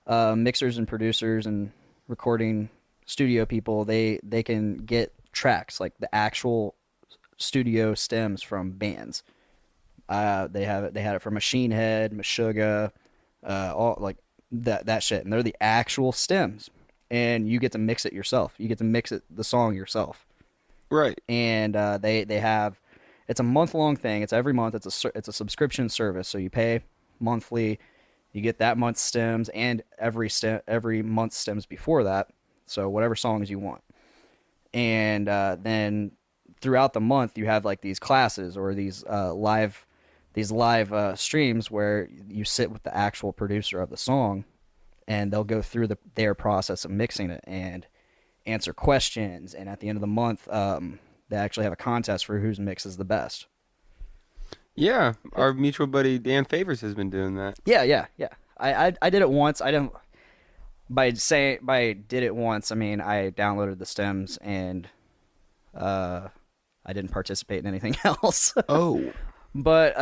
mixers and producers and recording studio people they can get tracks, like the actual studio stems from bands, They had it for Machine Head, Meshuggah, all like that shit, and they're the actual stems, and you get to mix it yourself. You get to mix the song yourself. Right. And they have, it's a month-long thing. It's every month. It's a subscription service, so you pay monthly. You get that month's stems and every month's stems before that. So whatever songs you want. And then throughout the month, you have like these classes or these live streams where you sit with the actual producer of the song, and they'll go through their process of mixing it and answer questions. And at the end of the month, they actually have a contest for whose mix is the best. Yeah, our mutual buddy Dan Favors has been doing that. Yeah. I did it once. I didn't. By did it once, I mean I downloaded the stems and I didn't participate in anything else. Oh, but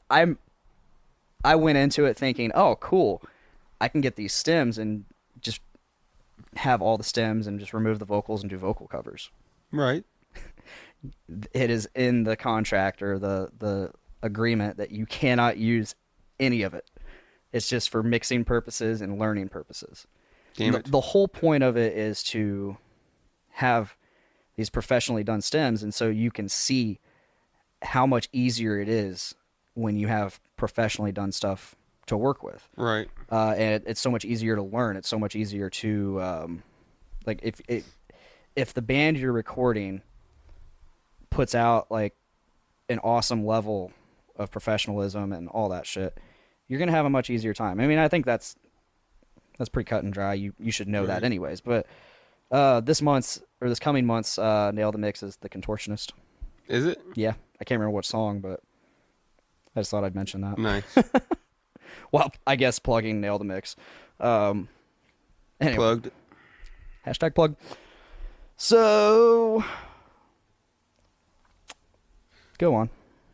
I went into it thinking, oh, cool, I can get these stems and just have all the stems and just remove the vocals and do vocal covers. Right. It is in the contract or the agreement that you cannot use any of it. It's just for mixing purposes and learning purposes. Damn it. The whole point of it is to have these professionally done stems, and so you can see how much easier it is when you have professionally done stuff to work with. Right. And it's so much easier to learn. It's so much easier to like if the band you're recording puts out like an awesome level of professionalism and all that shit, you're gonna have a much easier time. I mean, I think that's pretty cut and dry. You should know that anyways. But this coming month's Nail the Mix is The Contortionist. Is it? Yeah, I can't remember what song, but I just thought I'd mention that. Nice. Well, I guess plugging Nail the Mix. Anyway, Plugged. Hashtag plug. So, go on.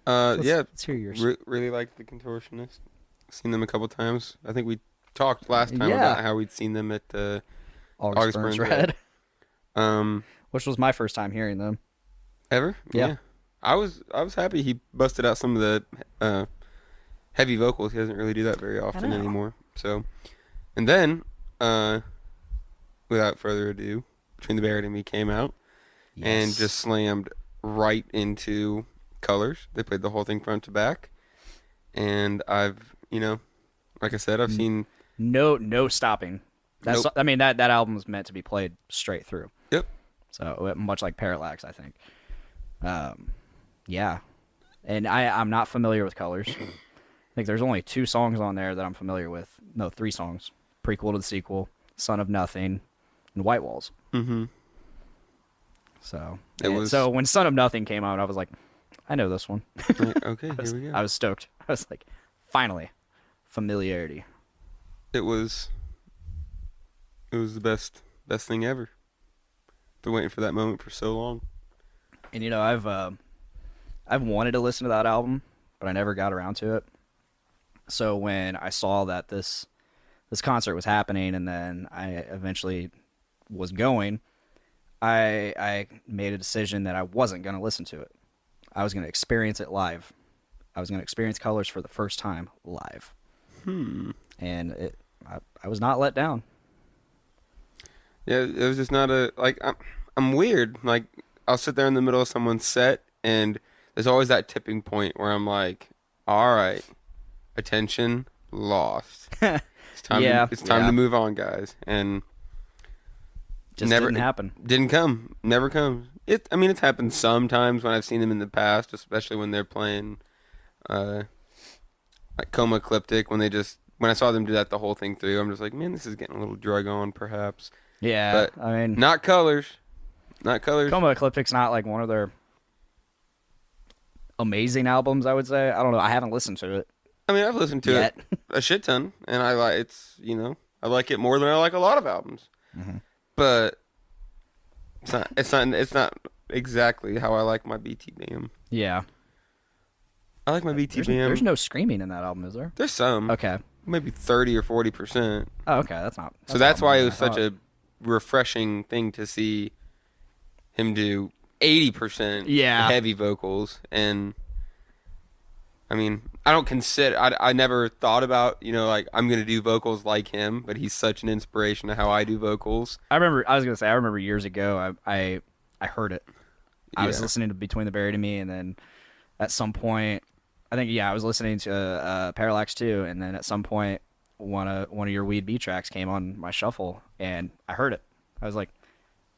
Let's hear yours. Really like The Contortionist. Seen them a couple times. I think we talked last time about how we'd seen them at August Burns Red. Red. Which was my first time hearing them. Ever? Yeah. I was happy he busted out some of the heavy vocals. He doesn't really do that very often anymore. So, and then, without further ado, Between the Barrett and Me came out and just slammed right into Colors. They played the whole thing front to back, and I've, like I said, I've seen no stopping. That's Nope. I mean that album was meant to be played straight through. Yep. So much like Parallax, I think. Yeah. And I'm not familiar with Colors. I think there's only 2 songs on there that I'm familiar with. No, 3 songs. Prequel to the sequel, Son of Nothing, and White Walls. Mm-hmm. So when Son of Nothing came out, I was like, I know this one. Okay, here we go. I was stoked. I was like, finally, familiarity. It was the best thing ever. Been waiting for that moment for so long. And I've wanted to listen to that album, but I never got around to it. So when I saw that this concert was happening, and then I eventually was going, I made a decision that I wasn't going to listen to it. I was going to experience it live. I was going to experience Colors for the first time live. And I was not let down. Yeah, it was just not I'm weird. Like, I'll sit there in the middle of someone's set, and there's always that tipping point where I'm like, all right, attention lost. It's time to move on, guys. And just didn't happen. Didn't come. Never comes. It's happened sometimes when I've seen them in the past, especially when they're playing like Coma Ecliptic, when I saw them do that the whole thing through, I'm just like, man, this is getting a little drug on, perhaps. Yeah, but not Colors. Not Colors. Coma Ecliptic's not like one of their amazing albums, I would say. I don't know. I haven't listened to it. I've listened to it a shit ton, and I like it more than I like a lot of albums. Mm-hmm. But it's not exactly how I like my BT Bam. Yeah. I like my BT Bam. There's no screaming in that album, is there? There's some. Okay. Maybe 30 or 40%. Oh, okay. That's that's why it was such a refreshing thing to see him do 80% heavy vocals. And I mean, I don't consider. I never thought about like I'm gonna do vocals like him, but he's such an inspiration to how I do vocals. I remember years ago. I heard it. I was listening to Between the Buried and Me, and then at some point, I think I was listening to Parallax 2, and then at some point, one of your Weed B tracks came on my shuffle, and I heard it. I was like,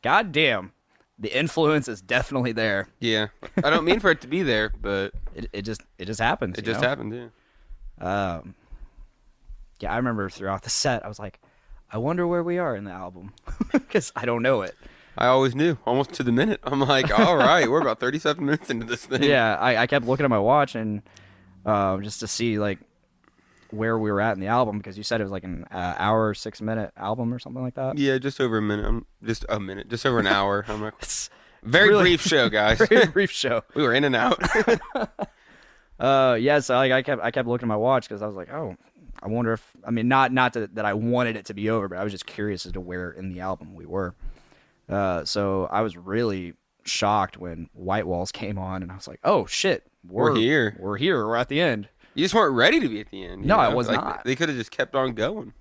God damn, the influence is definitely there. Yeah, I don't mean for it to be there, but it just happens. It just happened, yeah. Yeah, I remember throughout the set, I was like, I wonder where we are in the album because I don't know it. I always knew, almost to the minute. I'm like, all right, we're about 37 minutes into this thing. Yeah, I kept looking at my watch and just to see like where we were at in the album, because you said it was like an hour, 6-minute album or something like that. Yeah, just over a minute. Just over an hour. I'm like, very really brief show, guys. Very brief show. We were in and out. Yeah, so like I kept looking at my watch because I was like, oh, I wonder if not that I wanted it to be over, but I was just curious as to where in the album we were. So I was really shocked when White Walls came on, and I was like, oh shit, we're here. We're at the end. You just weren't ready to be at the end. No, I was not. They could have just kept on going.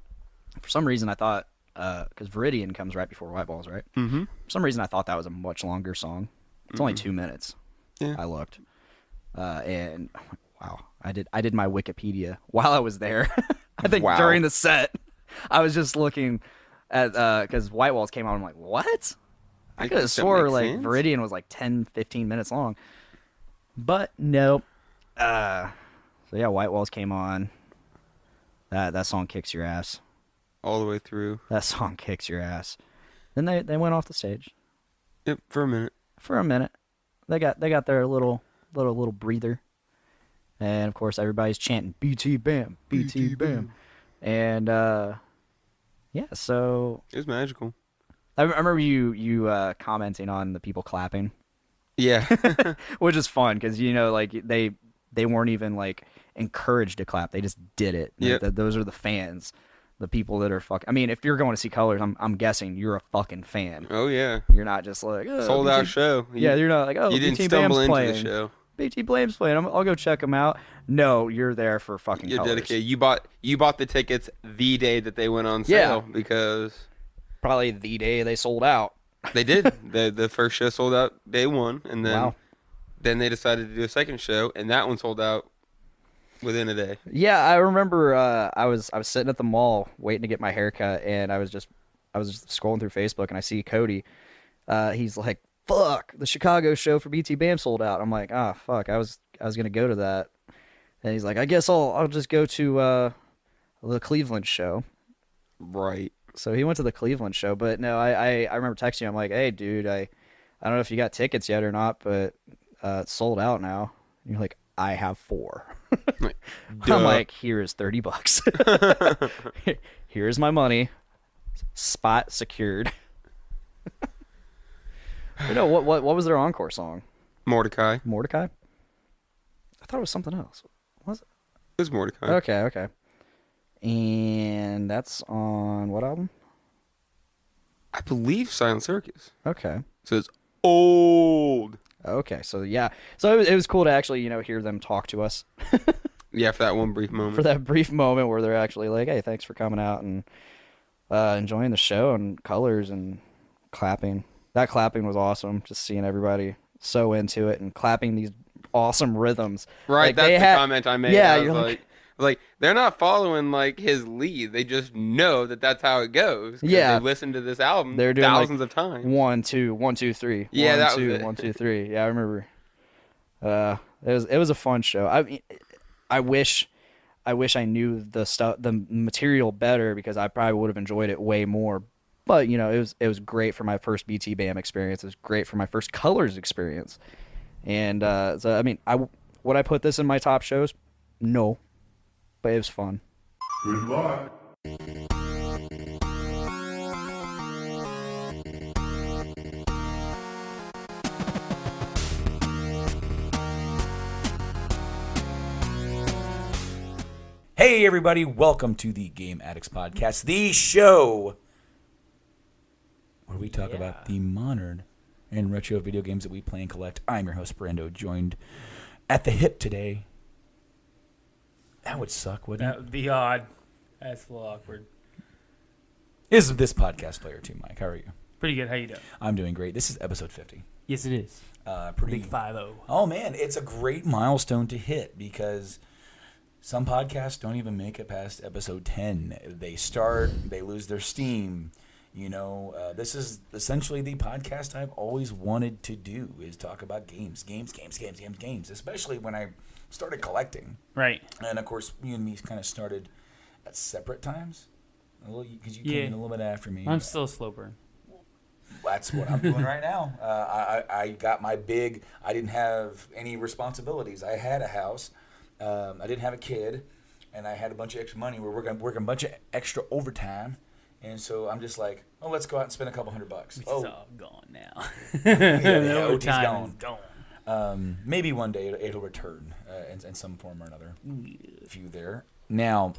For some reason, I thought, because Viridian comes right before White Walls, right? Mm-hmm. For some reason, I thought that was a much longer song. It's only 2 minutes. Yeah. I looked. And wow, I did my Wikipedia while I was there. I think during the set, I was just looking at, because White Walls came on, I'm like, what? I could have swore like sense. Viridian was like 10, 15 minutes long. But nope. So yeah, White Walls came on. That song kicks your ass. All the way through. That song kicks your ass. Then they went off the stage. Yep, for a minute. For a minute. They got their little breather. And of course everybody's chanting BT Bam, BT Bam. And yeah, so it was magical. I remember you commenting on the people clapping. Yeah. Which is fun because like they weren't even like encouraged to clap. They just did it. Yeah. Like, those are the fans. The people that are fucking. I mean, if you're going to see Colors, I'm guessing you're a fucking fan. Oh yeah. You're not just like sold out show. Yeah, you're not like you didn't BT stumble Bam's into playing. the show. BT Blame's playing. I'll go check them out. No, you're there for fucking You're Colors. dedicated. You bought the tickets the day that they went on sale because probably the day they sold out. They did. the first show sold out day one, and then they decided to do a second show, and that one sold out within a day. Yeah, I remember I was sitting at the mall waiting to get my haircut, and I was just scrolling through Facebook, and I see Cody. He's like, "Fuck, the Chicago show for BT Bam sold out." I'm like, "Ah, fuck, I was gonna go to that." And he's like, "I guess I'll just go to the Cleveland show." Right. So he went to the Cleveland show, but no, I remember texting him. I'm like, "Hey, dude, I don't know if you got tickets yet or not, but it's sold out now." And you're like, "I have 4." I'm like, "Here is $30. Here's my money. Spot secured." What was their encore song? Mordecai. Mordecai? I thought it was something else. Was it? It was Mordecai. Okay. And that's on what album? I believe Silent Circus. Okay. So it's old. Okay, so yeah. So it was cool to actually, hear them talk to us. Yeah, for that one brief moment. For that brief moment where they're actually like, "Hey, thanks for coming out and enjoying the show and Colors and clapping." That clapping was awesome. Just seeing everybody so into it and clapping these awesome rhythms. Right, like, that's the comment I made. Yeah, I was like, they're not following like his lead. They just know that that's how it goes. Yeah, they listened to this album they're doing thousands of times. 1, 2, 1, 2, 3. Yeah, 1, that 2, was it. 1, 2, 3. Yeah, I remember. It was a fun show. I wish I knew the material better because I probably would have enjoyed it way more. But it was great for my first BT Bam experience. It was great for my first Colors experience. And so I mean, would I put this in my top shows? No, but it was fun. Good luck. Hey everybody, welcome to the Game Addicts Podcast, the show where we talk about the modern and retro video games that we play and collect. I'm your host, Brando, joined at the hip today That would suck, wouldn't That it? would be odd. That's a little awkward. Is this podcast player too, Mike? How are you? Pretty good. How you doing? I'm doing great. This is episode 50. Yes, it is. Pretty Big 5-0. Oh man, it's a great milestone to hit because some podcasts don't even make it past episode 10. They start, they lose their steam. You know, this is essentially the podcast I've always wanted to do, is talk about games, especially when I started collecting. Right. And of course, you and me kind of started at separate times, because you came in a little bit after me. I'm still a slow burn. That's what I'm doing right now. I got my big. I didn't have any responsibilities. I had a house. I didn't have a kid, and I had a bunch of extra money. We're working a bunch of extra overtime, and so I'm just like, oh, let's go out and spend a couple $100. It's all gone now. The OT's overtime is gone. Maybe one day it'll return in some form or another. A few there. Now,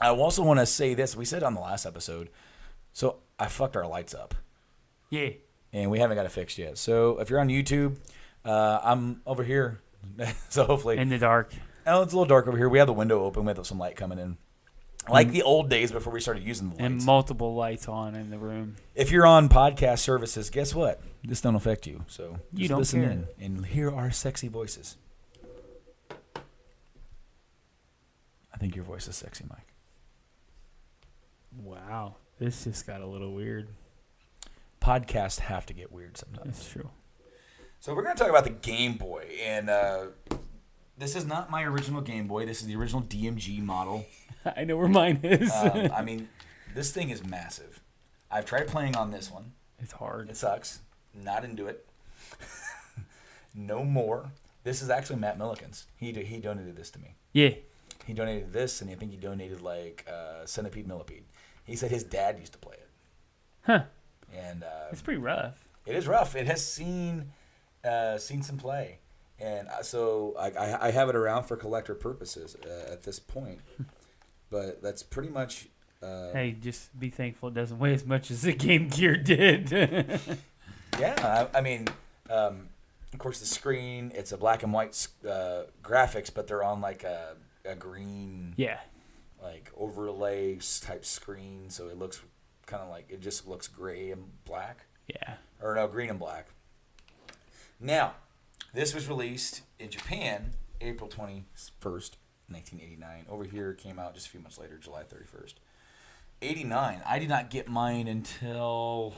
I also want to say this. We said on the last episode, so I fucked our lights up. Yeah. And we haven't got it fixed yet. So if you're on YouTube, I'm over here. So hopefully. In the dark. Oh, it's a little dark over here. We have the window open. We have some light coming in. Like the old days before we started using the lights. And multiple lights on in the room. If you're on podcast services, guess what? This don't affect you. So just you don't listen care. in and hear our sexy voices. I think your voice is sexy, Mike. Wow. This just got a little weird. Podcasts have to get weird sometimes. That's true. So we're going to talk about the Game Boy. And this is not my original Game Boy. This is the original DMG model. I know where mine is. I mean, this thing is massive. I've tried playing on this one. It's hard. It sucks. Not into it. No more. This is actually Matt Milliken's. He donated this to me. Yeah. He donated this, and I think he donated like Centipede Millipede. He said his dad used to play it. Huh. And it's pretty rough. It is rough. It has seen some play, and so I have it around for collector purposes at this point. But that's pretty much. Hey, just be thankful it doesn't weigh as much as the Game Gear did. Yeah, I mean, of course, the screen, it's a black and white graphics, but they're on like a green, like overlay type screen, so it looks kind of like, it just looks gray and black. Yeah. Or no, green and black. Now, this was released in Japan April 21st, 1989. Over here, it came out just a few months later, July 31st. 89. I did not get mine until,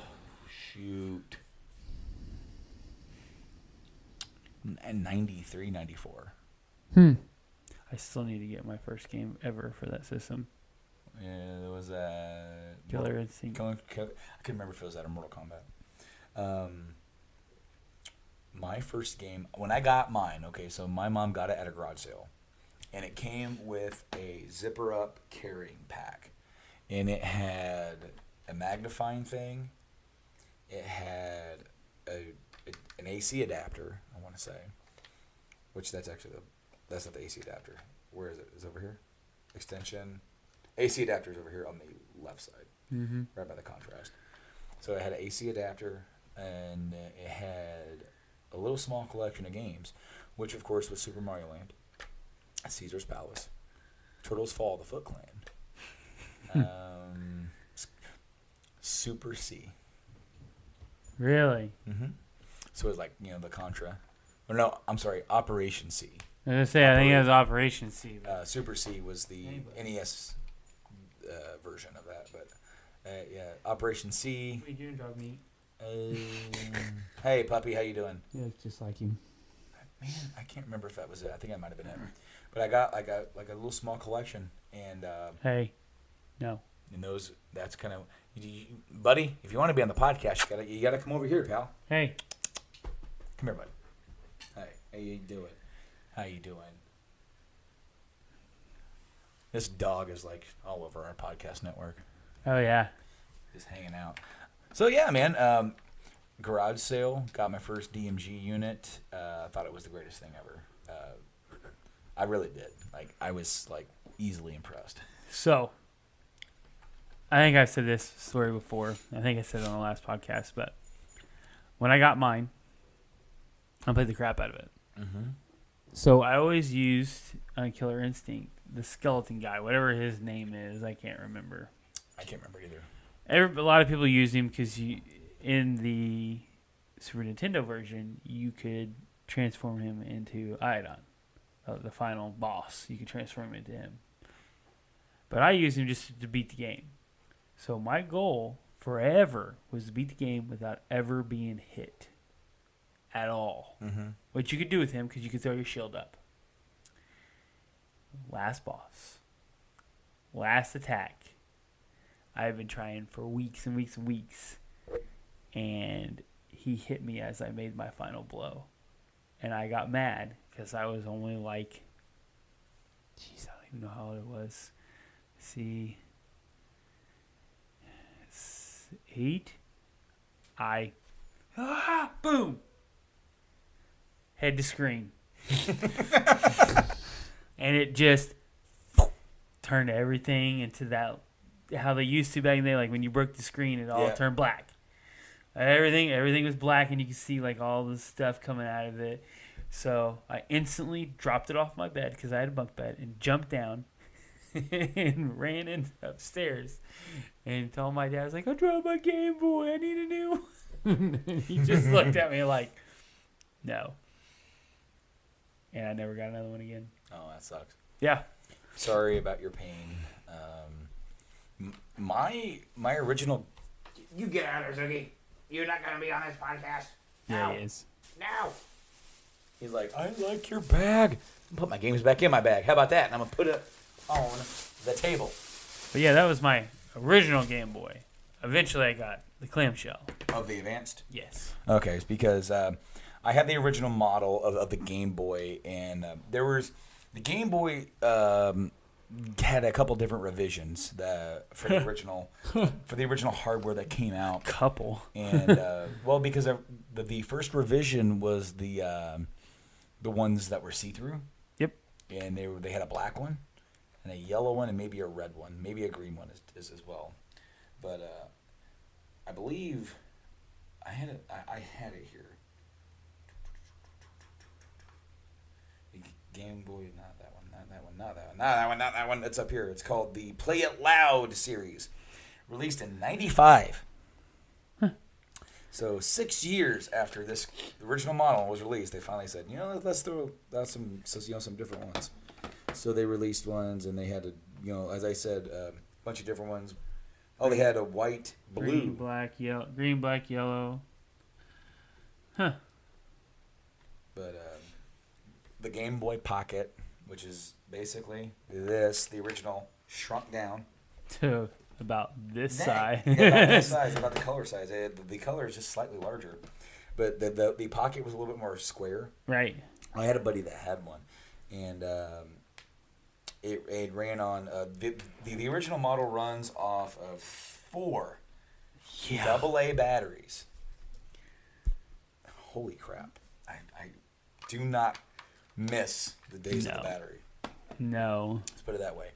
93, 94. I still need to get my first game ever for that system. Yeah, there was Killer Instinct. I couldn't remember if it was that or Mortal Kombat. My first game, when I got mine, okay, so my mom got it at a garage sale. And it came with a zipper-up carrying pack. And it had a magnifying thing. It had an AC adapter, I want to say. Which that's actually that's not the AC adapter. Where is it? Is it over here? Extension. AC adapter is over here on the left side. Mm-hmm. Right by the contrast. So it had an AC adapter, and it had a little small collection of games, which of course was Super Mario Land, Caesar's Palace, Turtles Fall, The Foot Clan, Super C. Really? Mm-hmm. So it was like, the Contra. Or no, I'm sorry, Operation C. I was going to say, I think it was Operation C. Super C was the NES version of that, but yeah, Operation C. What are you doing, dog meat? Hey, puppy, how you doing? Yeah, it's just like him. Man, I can't remember if that was it. I think I might have been it. But I got like a little small collection, and hey, no. And that's kind of, buddy. If you want to be on the podcast, you gotta come over here, pal. Hey, come here, buddy. Hey, how you doing? How you doing? This dog is like all over our podcast network. Oh yeah, just hanging out. So yeah, man. Garage sale, got my first DMG unit. I thought it was the greatest thing ever. I really did. Like, I was like easily impressed. So, I think I said this story before. I think I said it on the last podcast, but when I got mine, I played the crap out of it. Mm-hmm. So I always used on Killer Instinct the skeleton guy, whatever his name is. I can't remember. I can't remember either. A lot of people used him because in the Super Nintendo version, you could transform him into Iodon, the final boss. You could transform him into him. But I used him just to beat the game. So my goal forever was to beat the game without ever being hit at all. Mm-hmm. Which you could do with him because you could throw your shield up. Last boss. Last attack. I've been trying for weeks and weeks and weeks. And he hit me as I made my final blow. And I got mad because I was only like... Jeez, I don't even know how old it was. Let's see... 8. Boom! Head to screen. And it just turned everything into that, how they used to back in the day, like when you broke the screen, it all turned black. Everything was black, and you could see like all the stuff coming out of it. So I instantly dropped it off my bed because I had a bunk bed and jumped down and ran in upstairs and told my dad, I was like, I dropped my Game Boy, I need a new one. He just looked at me like, no. And I never got another one again. Oh, that sucks. Yeah. Sorry about your pain. My original... You get out of there, Ziggy. You're not going to be on this podcast. Yeah, he is. No. He's like, I like your bag. Put my games back in my bag. How about that? And I'm going to put it on the table. But yeah, that was my original Game Boy. Eventually I got the clamshell. Of the Advanced? Yes. Okay, it's because I had the original model of the Game Boy, and there was... The Game Boy had a couple different revisions for the original hardware that came out. Couple. And well, because the first revision was the ones that were see-through. Yep. And they had a black one, and a yellow one, and maybe a red one, maybe a green one is as well. But I believe I had it here. Game Boy, not that one. It's up here. It's called the Play It Loud series, released in '95. Huh. So 6 years after this original model was released, they finally said, let's throw out some different ones. So they released ones, and they had as I said, a bunch of different ones. Oh, they had a white, blue, green, black, yellow. Huh. But the Game Boy Pocket, which is basically the original, shrunk down to about this size. Yeah, about this size, about the color size. The color is just slightly larger, but the Pocket was a little bit more square. Right. I had a buddy that had one, and it ran on the original model runs off of 4 AA batteries. Holy crap! I do not miss the days of the battery. No. Let's put it that way.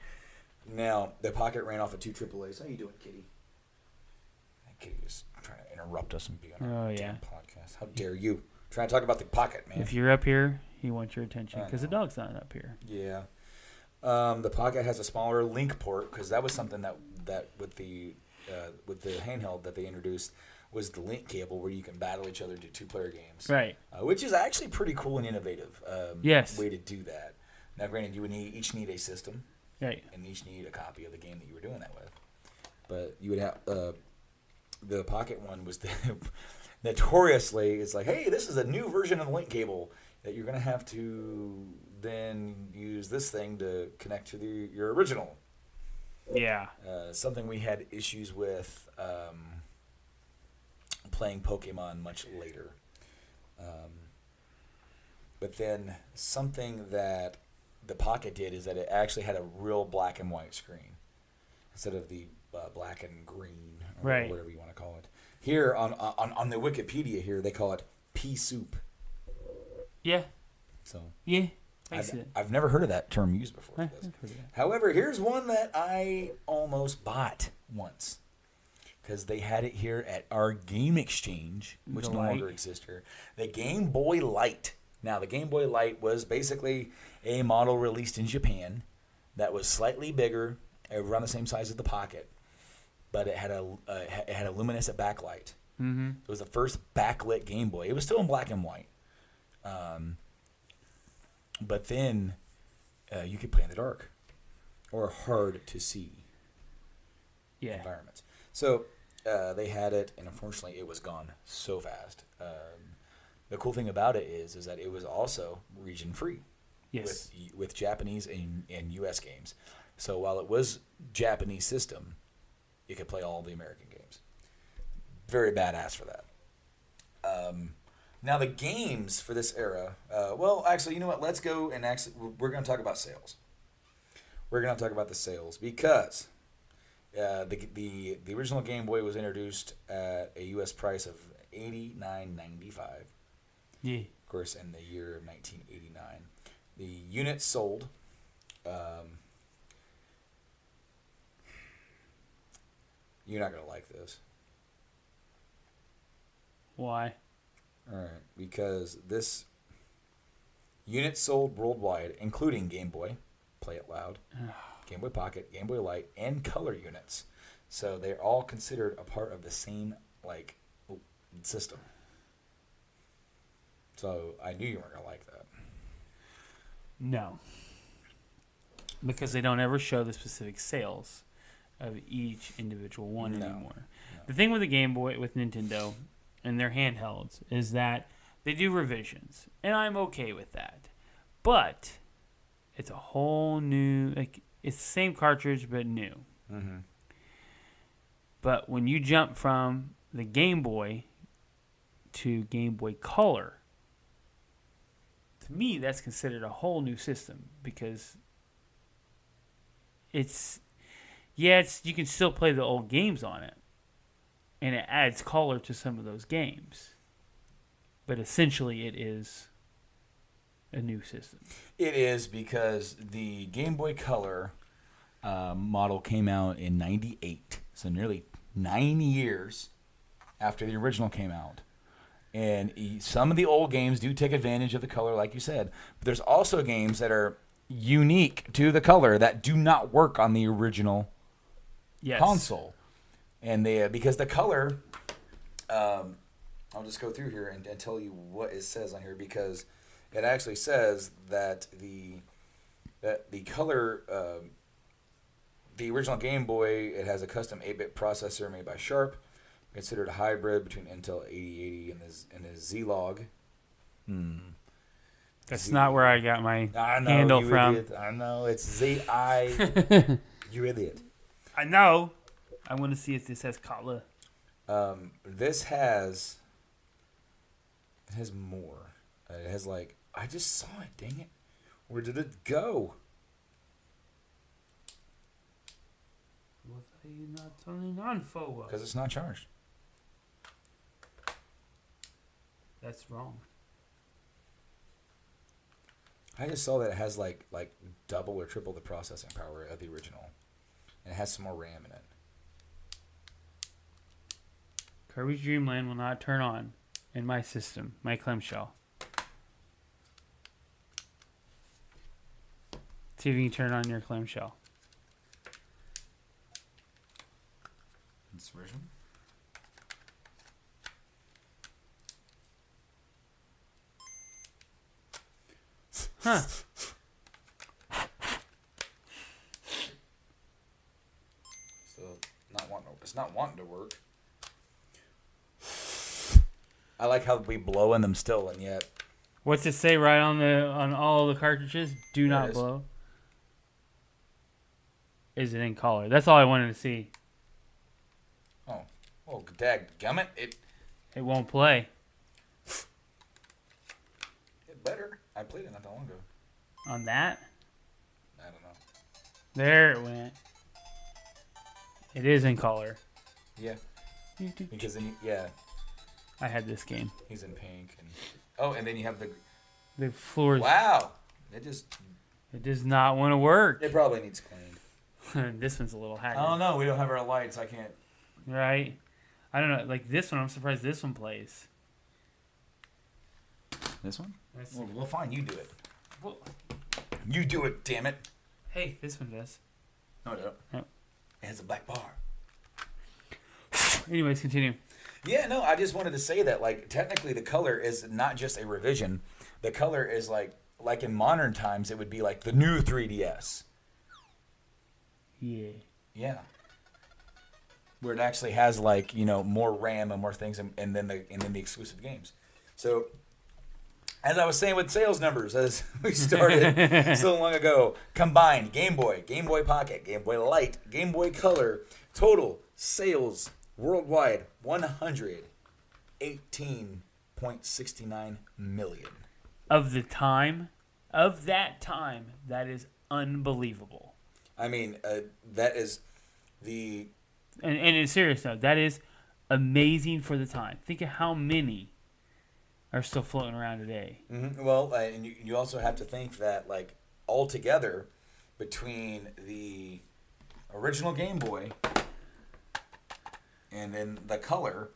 Now, the Pocket ran off of 2 AAAs. How you doing, Kitty? Kitty is trying to interrupt us and be on our damn podcast. How dare you? Trying to talk about the Pocket, man. If you're up here, he wants your attention because the dog's not up here. Yeah. The Pocket has a smaller link port because that was something that with the handheld that they introduced was the link cable where you can battle each other to 2-player games. Right. Which is actually pretty cool and innovative way to do that. Now, granted, you would each need a system. Right. And each need a copy of the game that you were doing that with. But you would have... the Pocket one was notoriously... It's like, hey, this is a new version of the link cable that you're going to have to then use this thing to connect to your original. Yeah. Something we had issues with... playing Pokemon much later. But then something that the Pocket did is that it actually had a real black and white screen instead of the black and green or whatever you want to call it. Here on the Wikipedia here, they call it pea soup. Yeah. So yeah, I've never heard of that term used before. However, here's one that I almost bought once. Because they had it here at our Game Exchange, which no longer exists here. The Game Boy Light. Now, the Game Boy Light was basically a model released in Japan that was slightly bigger, around the same size as the Pocket, but it had a luminescent backlight. Mm-hmm. It was the first backlit Game Boy. It was still in black and white, but then you could play in the dark or hard to see environments. So they had it, and unfortunately, it was gone so fast. The cool thing about it is that it was also region free. Yes. With Japanese and U.S. games. So while it was Japanese system, you could play all the American games. Very badass for that. Now the games for this era. Well, actually, you know what? Let's go and we're going to talk about sales. We're going to talk about the sales because the original Game Boy was introduced at a U.S. price of $89.95. Yeah. Of course, in the year of 1989. The units sold. You're not going to like this. Why? All right, because this units sold worldwide, including Game Boy, Play It Loud, Game Boy Pocket, Game Boy Light, and color units. So they're all considered a part of the same system. So I knew you weren't going to like that. No. Because they don't ever show the specific sales of each individual one anymore. No. The thing with the Game Boy, with Nintendo, and their handhelds, is that they do revisions. And I'm okay with that. But it's a whole new... it's the same cartridge, but new. Mm-hmm. But when you jump from the Game Boy to Game Boy Color, to me, that's considered a whole new system because you can still play the old games on it, and it adds color to some of those games. But essentially, it is a new system. It is because the Game Boy Color model came out in '98, so nearly 9 years after the original came out. And some of the old games do take advantage of the color, like you said. But there's also games that are unique to the color that do not work on the original console. And they because the color, I'll just go through here and tell you what it says on here, because it actually says that the color, the original Game Boy, it has a custom 8-bit processor made by Sharp, considered a hybrid between Intel 8080 and the Z-Log. That's not where I got my handle from. Idiot. I know, it's Z-I... You idiot. I know. I want to see if this has color. This has... It has more. It has I just saw it, dang it. Where did it go? What are you not turning on for? Because it's not charged. That's wrong. I just saw that it has like double or triple the processing power of the original. And it has some more RAM in it. Kirby's Dream Land will not turn on in my system, my clamshell. See if you can turn on your clamshell. This version? Huh. It's not wanting to work. I like how we blow in them still, and yet. What's it say right on all the cartridges? Do not blow. Is it in color? That's all I wanted to see. Oh, dadgummit. It won't play. It better. I played it not that long ago. On that? I don't know. There it went. It is in color. Yeah. Because then, I had this game. He's in pink. And then you have the floors. Wow. It does not want to work. It probably needs cleaned. This one's a little haggard. I don't know. We don't have our lights. I can't. Right. I don't know. Like this one, I'm surprised this one plays. This one? Let's see. Well, we'll find you do it. Well, You do it, damn it. hey, this one does. No, it don't. Oh. It has a black bar. Anyways, continue. Yeah, no, I just wanted to say that, like, technically the color is not just a revision. The color is like in modern times, it would be like the new 3DS. Yeah. Yeah. Where it actually has, like, you know, more RAM and more things, and then the exclusive games. So, as I was saying with sales numbers, as we started so long ago, combined Game Boy, Game Boy Pocket, Game Boy Light, Game Boy Color, total sales worldwide 118.69 million. Of that time, that is unbelievable. I mean, that is the... And in serious note, that is amazing for the time. Think of how many are still floating around today. Mm-hmm. Well, and you also have to think that, like, altogether, between the original Game Boy and then the color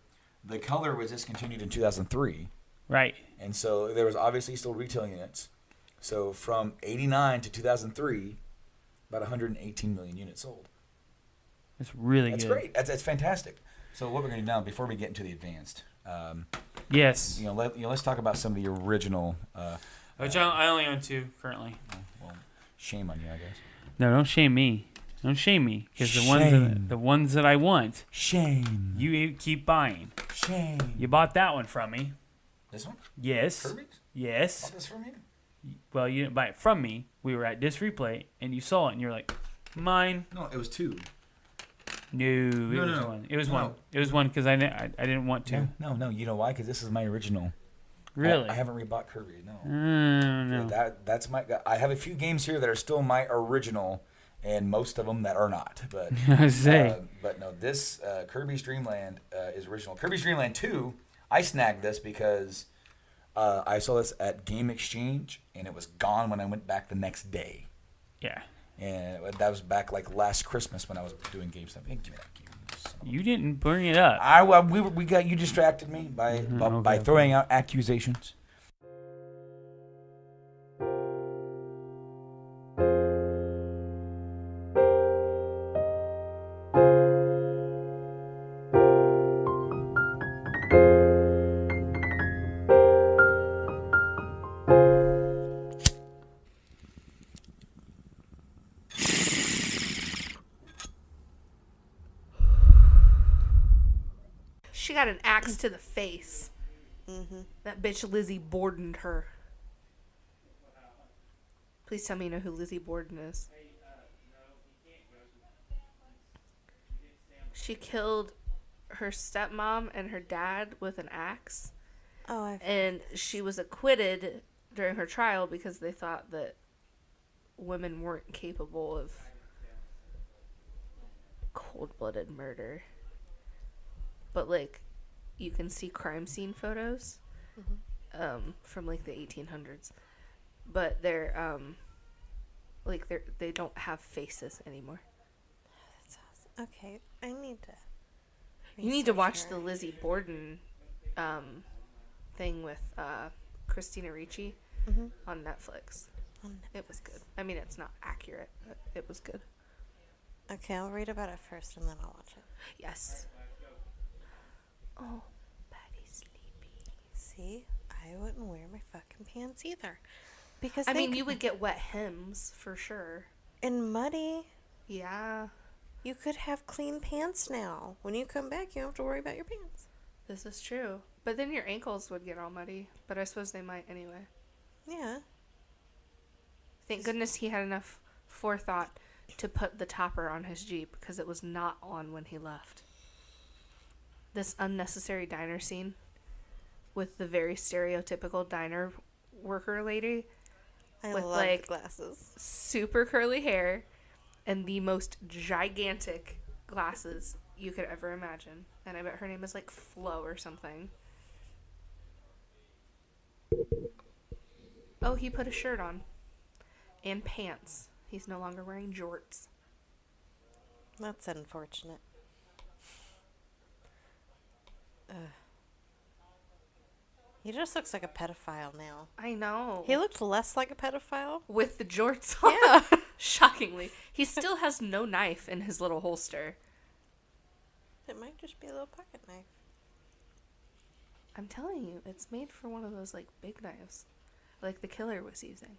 was discontinued in 2003. Right. And so there was obviously still retail units. So from 89 to 2003, about 118 million units sold. That's really That's good. great. That's fantastic. So what we're going to do now, before we get into the advanced, yes, let's talk about some of the original. Which I only own 2 currently. Well, shame on you, I guess. No, don't shame me. Don't shame me, because the ones that I want, shame. You keep buying. Shame. You bought that one from me. This one? Yes. Kirby's? Yes. Bought this from you? Well, you didn't buy it from me. We were at Disc Replay, and you saw it, and you're like, mine. No, it was 2. No, it was one. It was one. It was one because I didn't want to. No. You know why? Because this is my original. Really? I haven't rebought Kirby. No. No. That's my. I have a few games here that are still my original, and most of them that are not. But but no, this Kirby's Dream Land is original. Kirby's Dream Land 2. I snagged this because I saw this at Game Exchange, and it was gone when I went back the next day. Yeah. And that was back like last Christmas when I was doing GameStop. Hey, give me that game. You didn't bring it up. We got you distracted me by throwing out accusations. She got an axe to the face. That bitch Lizzie Borden her. Please tell me you know who Lizzie Borden is. She killed her stepmom and her dad with an axe. And she was acquitted during her trial because they thought that women weren't capable of cold-blooded murder. But, like, you can see crime scene photos from, like, the 1800s. But they're, they don't have faces anymore. That's awesome. Okay, I need to. You need to watch the Lizzie Borden thing with Christina Ricci on Netflix. It was good. I mean, it's not accurate, but it was good. Okay, I'll read about it first and then I'll watch it. Yes. Oh, Patty's sleepy. See, I wouldn't wear my fucking pants either. Because I mean, you would get wet hems for sure. And muddy. Yeah. You could have clean pants now. When you come back, you don't have to worry about your pants. This is true. But then your ankles would get all muddy. But I suppose they might anyway. Yeah. Thank goodness he had enough forethought to put the topper on his Jeep because it was not on when he left. This unnecessary diner scene with the very stereotypical diner worker lady with love like the glasses, super curly hair, and the most gigantic glasses you could ever imagine. And I bet her name is like Flo or something. Oh, he put a shirt on. And pants. He's no longer wearing jorts. That's unfortunate. He just looks like a pedophile now. I know. He looked less like a pedophile. With the jorts on. Yeah. Shockingly. He still has no knife in his little holster. It might just be a little pocket knife. I'm telling you, it's made for one of those, like, big knives. Like the killer was using.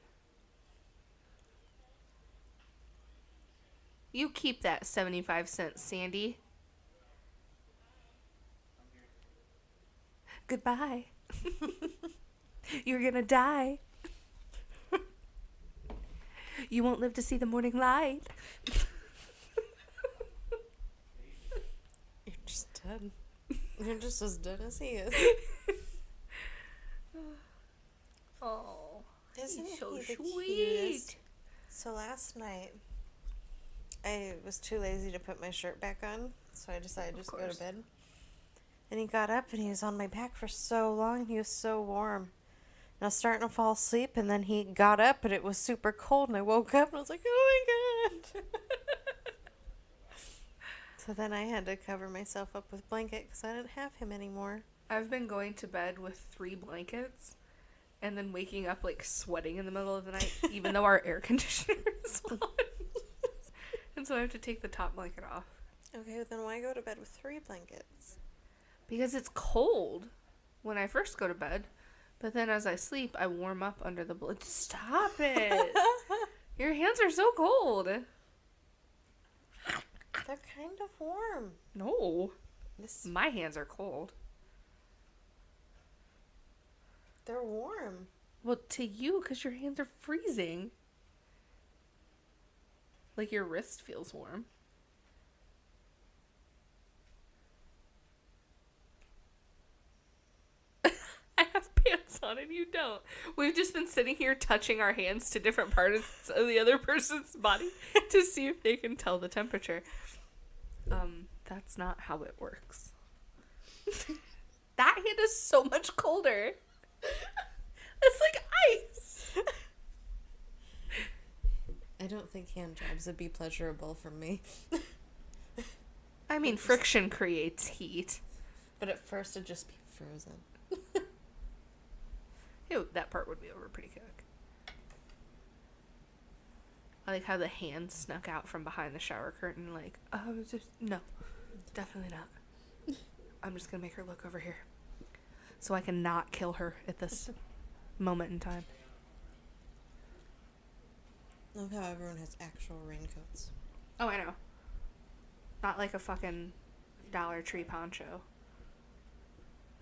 You keep that 75 cents, Sandy. Goodbye. You're gonna die. You won't live to see the morning light. You're just done. You're just as done as he is. Oh, Isn't he's so he the sweet. cutest? So last night, I was too lazy to put my shirt back on, so I decided to just go to bed. And he got up and he was on my back for so long. He was so warm. And I was starting to fall asleep, and then he got up and it was super cold, and I woke up and I was like, oh my god. So then I had to cover myself up with blanket because I didn't have him anymore. I've been going to bed with 3 blankets and then waking up like sweating in the middle of the night, even though our air conditioner is on. And so I have to take the top blanket off. Okay, then why go to bed with 3 blankets? Because it's cold when I first go to bed, but then as I sleep, I warm up under the blanket. Stop it! Your hands are so cold. They're kind of warm. No. My hands are cold. They're warm. Well, to you, because your hands are freezing. Like your wrist feels warm. I have pants on and you don't. We've just been sitting here touching our hands to different parts of the other person's body to see if they can tell the temperature. That's not how it works. That hand is so much colder. It's like ice. I don't think hand jobs would be pleasurable for me. I mean, friction creates heat. But at first it'd just be frozen. Ew, that part would be over pretty quick. I like how the hand snuck out from behind the shower curtain, like, oh, no, definitely not. I'm just gonna make her look over here. So I can not kill her at this moment in time. Look how everyone has actual raincoats. Oh, I know. Not like a fucking Dollar Tree poncho.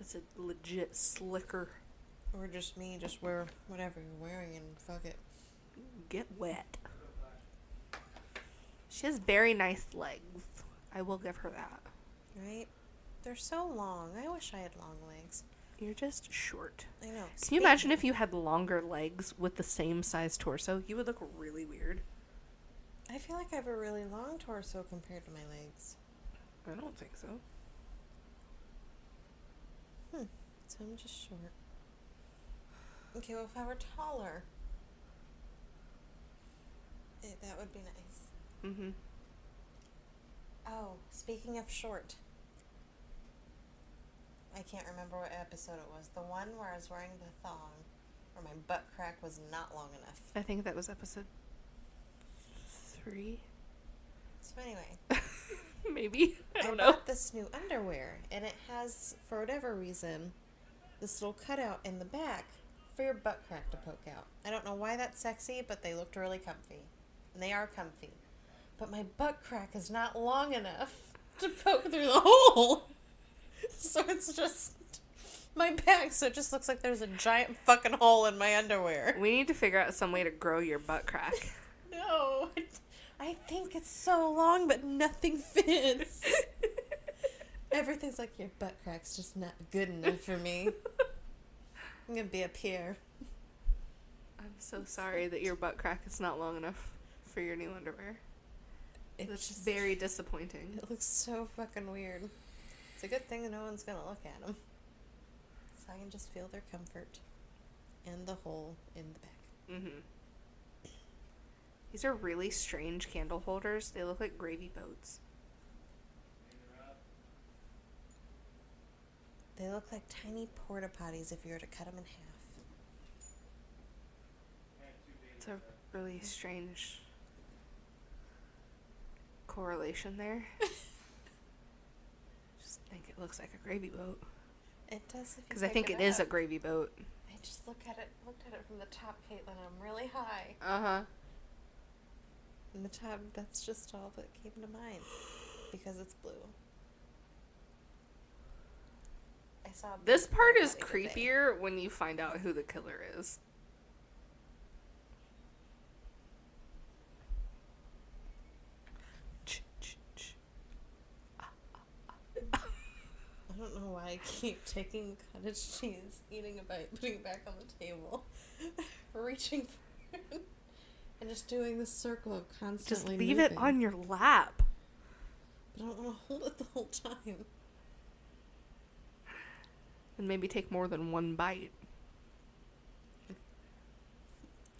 It's a legit slicker. Or just me, just wear whatever you're wearing and fuck it. Get wet. She has very nice legs. I will give her that. Right? They're so long. I wish I had long legs. You're just short. I know. Can you imagine if you had longer legs with the same size torso? You would look really weird. I feel like I have a really long torso compared to my legs. I don't think so. So I'm just short. Okay, well, if I were taller, that would be nice. Mm-hmm. Oh, speaking of short, I can't remember what episode it was. The one where I was wearing the thong, where my butt crack was not long enough. I think that was episode 3. So anyway. Maybe. I don't know. I bought this new underwear, and it has, for whatever reason, this little cutout in the back for your butt crack to poke out. I don't know why that's sexy, but they looked really comfy. And they are comfy. But my butt crack is not long enough to poke through the hole. So it's just my back, so it just looks like there's a giant fucking hole in my underwear. We need to figure out some way to grow your butt crack. No. I think it's so long, but nothing fits. Everything's like, your butt crack's just not good enough for me. I'm gonna be up here. I'm so sorry that your butt crack is not long enough for your new underwear. It's just very disappointing. It looks so fucking weird. It's a good thing that no one's gonna look at them. So I can just feel their comfort. And the hole in the back. Mm-hmm. These are really strange candle holders. They look like gravy boats. They look like tiny porta potties if you were to cut them in half. It's a really strange correlation there. Just think it looks like a gravy boat. It does. Because I think it is a gravy boat. I just looked at it from the top, Caitlin. I'm really high. Uh-huh. And the top, that's just all that came to mind. Because it's blue. I saw This part is creepier when you find out who the killer is. I don't know why I keep taking cottage cheese, eating a bite, putting it back on the table, reaching for it, and just doing this circle of constantly Just leave moving. it on your lap. But I don't want to hold it the whole time. And maybe take more than one bite.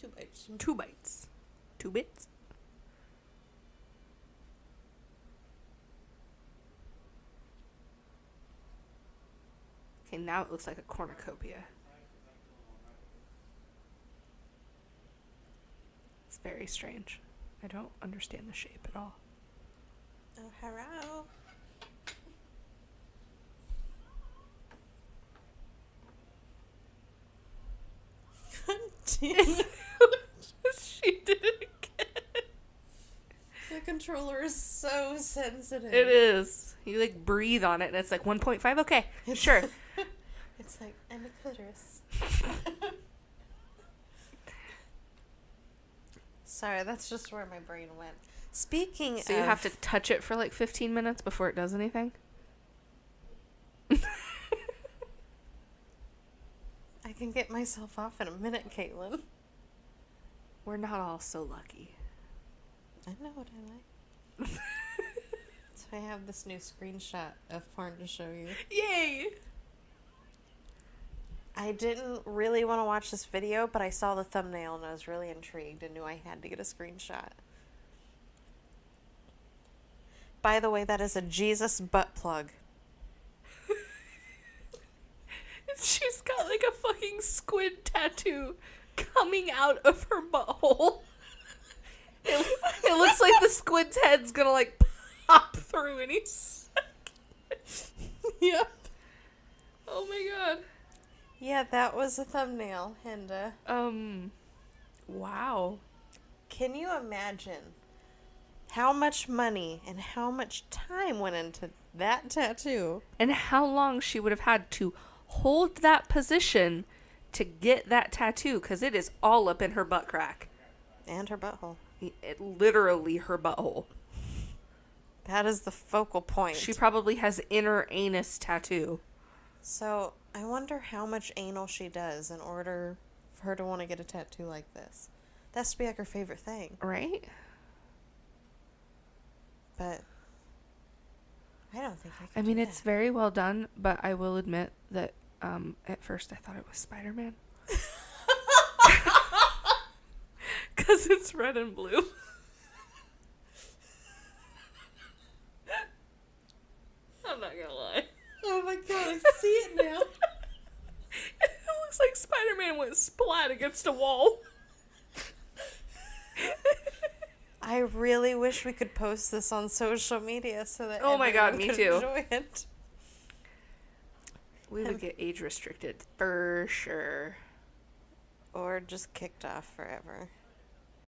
2 bites. 2 bites. 2 bits. Okay, now it looks like a cornucopia. It's very strange. I don't understand the shape at all. Oh, hello. She did it again. The controller is so sensitive. It is. You like breathe on it and it's like 1.5. Okay, sure. It's like, I'm a clitoris. Sorry, that's just where my brain went. Speaking So of... you have to touch it for like 15 minutes before it does anything? I can get myself off in a minute, Caitlin. We're not all so lucky. I know what I like. So I have this new screenshot of porn to show you. Yay! I didn't really want to watch this video, but I saw the thumbnail and I was really intrigued and knew I had to get a screenshot. By the way, that is a Jesus butt plug. She's got like a fucking squid tattoo coming out of her butthole. It looks like the squid's head's gonna like pop through any second. Yep. Oh my god. Yeah, that was a thumbnail, and wow. Can you imagine how much money and how much time went into that tattoo? And how long she would have had to hold that position to get that tattoo, because it is all up in her butt crack. And her butthole. Literally her butthole. That is the focal point. She probably has inner anus tattoo. So, I wonder how much anal she does in order for her to want to get a tattoo like this. That has to be like her favorite thing. Right? But I don't think I can I mean, do it's very well done, but I will admit that at first I thought it was Spider-Man. Because it's red and blue. I'm not gonna lie. Oh my god, I see it now. It looks like Spider-Man went splat against a wall. I really wish we could post this on social media so that Oh my god, everyone me could too. enjoy it. We would get age restricted for sure. Or just kicked off forever.